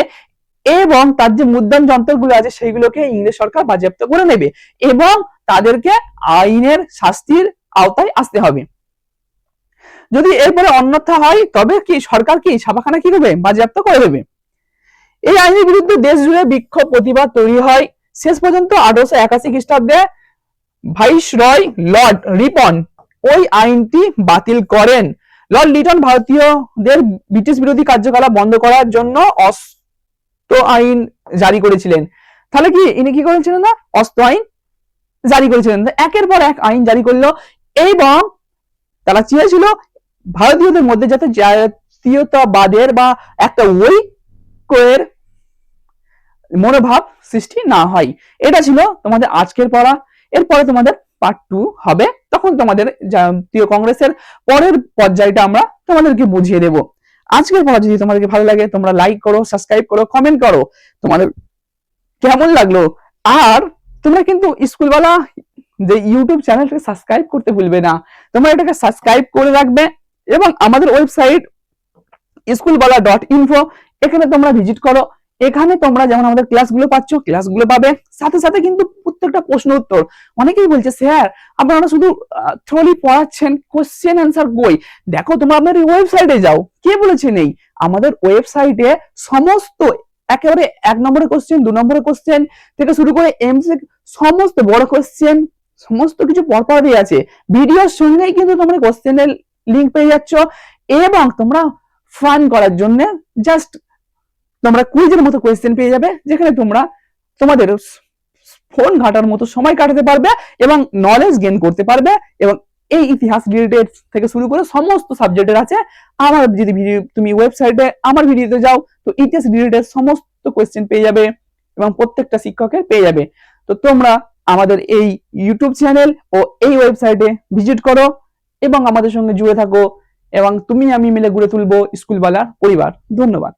এবং তার যে মুদ্রণ যন্ত্রগুলো আছে সেইগুলোকে ইংরেজ সরকার বাজেয়াপ্ত করে নেবে এবং তাদেরকে আইনের শাস্তির আওতায় আসতে হবে। যদি এরপরে অন্যথা হয় তবে কি সরকার কি ছাপাখানা কি করবে, বাজেয়াপ্ত করে দেবে। এই আইনের বিরুদ্ধে দেশ জুড়ে বিক্ষোভ প্রতিবাদ তৈরি হয়। শেষ পর্যন্ত 1881 খ্রিস্টাব্দে ভাইসরয় লর্ড রিপন ওই আইনটি বাতিল করেন। লর্ড লিটন ভারতীয়দের ব্রিটিশ বিরোধী কার্যকলাপ বন্ধ করার জন্য অস্ত্র আইন জারি করেছিলেন। তাহলে কি ইনি কি করেছিলেন না, অস্ত্র আইন জারি করেছিলেন। একের পর এক আইন জারি করলো এবং তারা চেয়েছিল ভারতীয়দের মধ্যে যাতে জাতীয়তাবাদের বা একটা ঐক্যের মনোভাব সৃষ্টি না হয়। এটা ছিল তোমাদের আজকের পড়া। এরপরে তোমাদের পার্ট 2 হবে। তখন তোমাদের জাতীয় কংগ্রেসের পরের পর্যায়টা আমরা তোমাদেরকে বুঝিয়ে দেব। আজকের পড়া যদি তোমাদেরকে ভালো লাগে তোমরা লাইক করো, সাবস্ক্রাইব করো, কমেন্ট করো তোমাদের কেমন লাগলো। আর তোমরা কিন্তু স্কুলওয়ালা যে ইউটিউব চ্যানেলটাকে সাবস্ক্রাইব করতে ভুলবে না, তোমরা এটাকে সাবস্ক্রাইব করে রাখবে এবং আমাদের ওয়েবসাইট schoolbala.info এখানে তোমরা ভিজিট করো। এখানে তোমরা যেমন আমাদের ক্লাসগুলো পাচ্ছ, ক্লাসগুলো পাবে, সাথে সাথে কিন্তু প্রত্যেকটা প্রশ্ন উত্তর। অনেকেই বলছে স্যার আপনারা শুধু থ্রোলি পড়াচ্ছেন, কোশ্চেন অ্যান্সার কই? দেখো তোমরা আমাদের ওয়েবসাইটে যাও, কে বলেছে নেই? আমাদের ওয়েবসাইটে সমস্ত একেবারে 1 নম্বরের কোশ্চেন, 2 নম্বরের কোশ্চেন থেকে শুরু করে এমসিকিউ সমস্ত বড় কোশ্চেন সমস্ত কিছু পরপর দিয়ে আছে। ভিডিওর সঙ্গেই কিন্তু তোমরা কোশ্চেনের লিংক পেয়ে যাচ্ছ এবং তোমরা ফান করার জন্য জাস্ট তোমরা কুইজের মতো কোয়েশ্চেন পেয়ে যাবে, যেখানে তোমরা তোমাদের ফোন ঘাটার মতো সময় কাটাতে পারবে এবং নলেজ গেইন করতে পারবে। এবং এই ইতিহাস রিলেটেড থেকে শুরু করে সমস্ত সাবজেক্টের আছে। আমার যদি ভিডিও তুমি ওয়েবসাইটে আমার ভিডিওতে যাও তো ইতিহাস রিলেটেড সমস্ত কোয়েশ্চেন পেয়ে যাবে এবং প্রত্যেকটা শিক্ষকের পেয়ে যাবে। তো তোমরা আমাদের এই ইউটিউব চ্যানেল ও এই ওয়েবসাইটে ভিজিট করো এবং আমাদের সঙ্গে জুড়ে থাকো এবং তুমি আমি মিলে গড়ে তুলবো স্কুলওয়ালার পরিবার। ধন্যবাদ।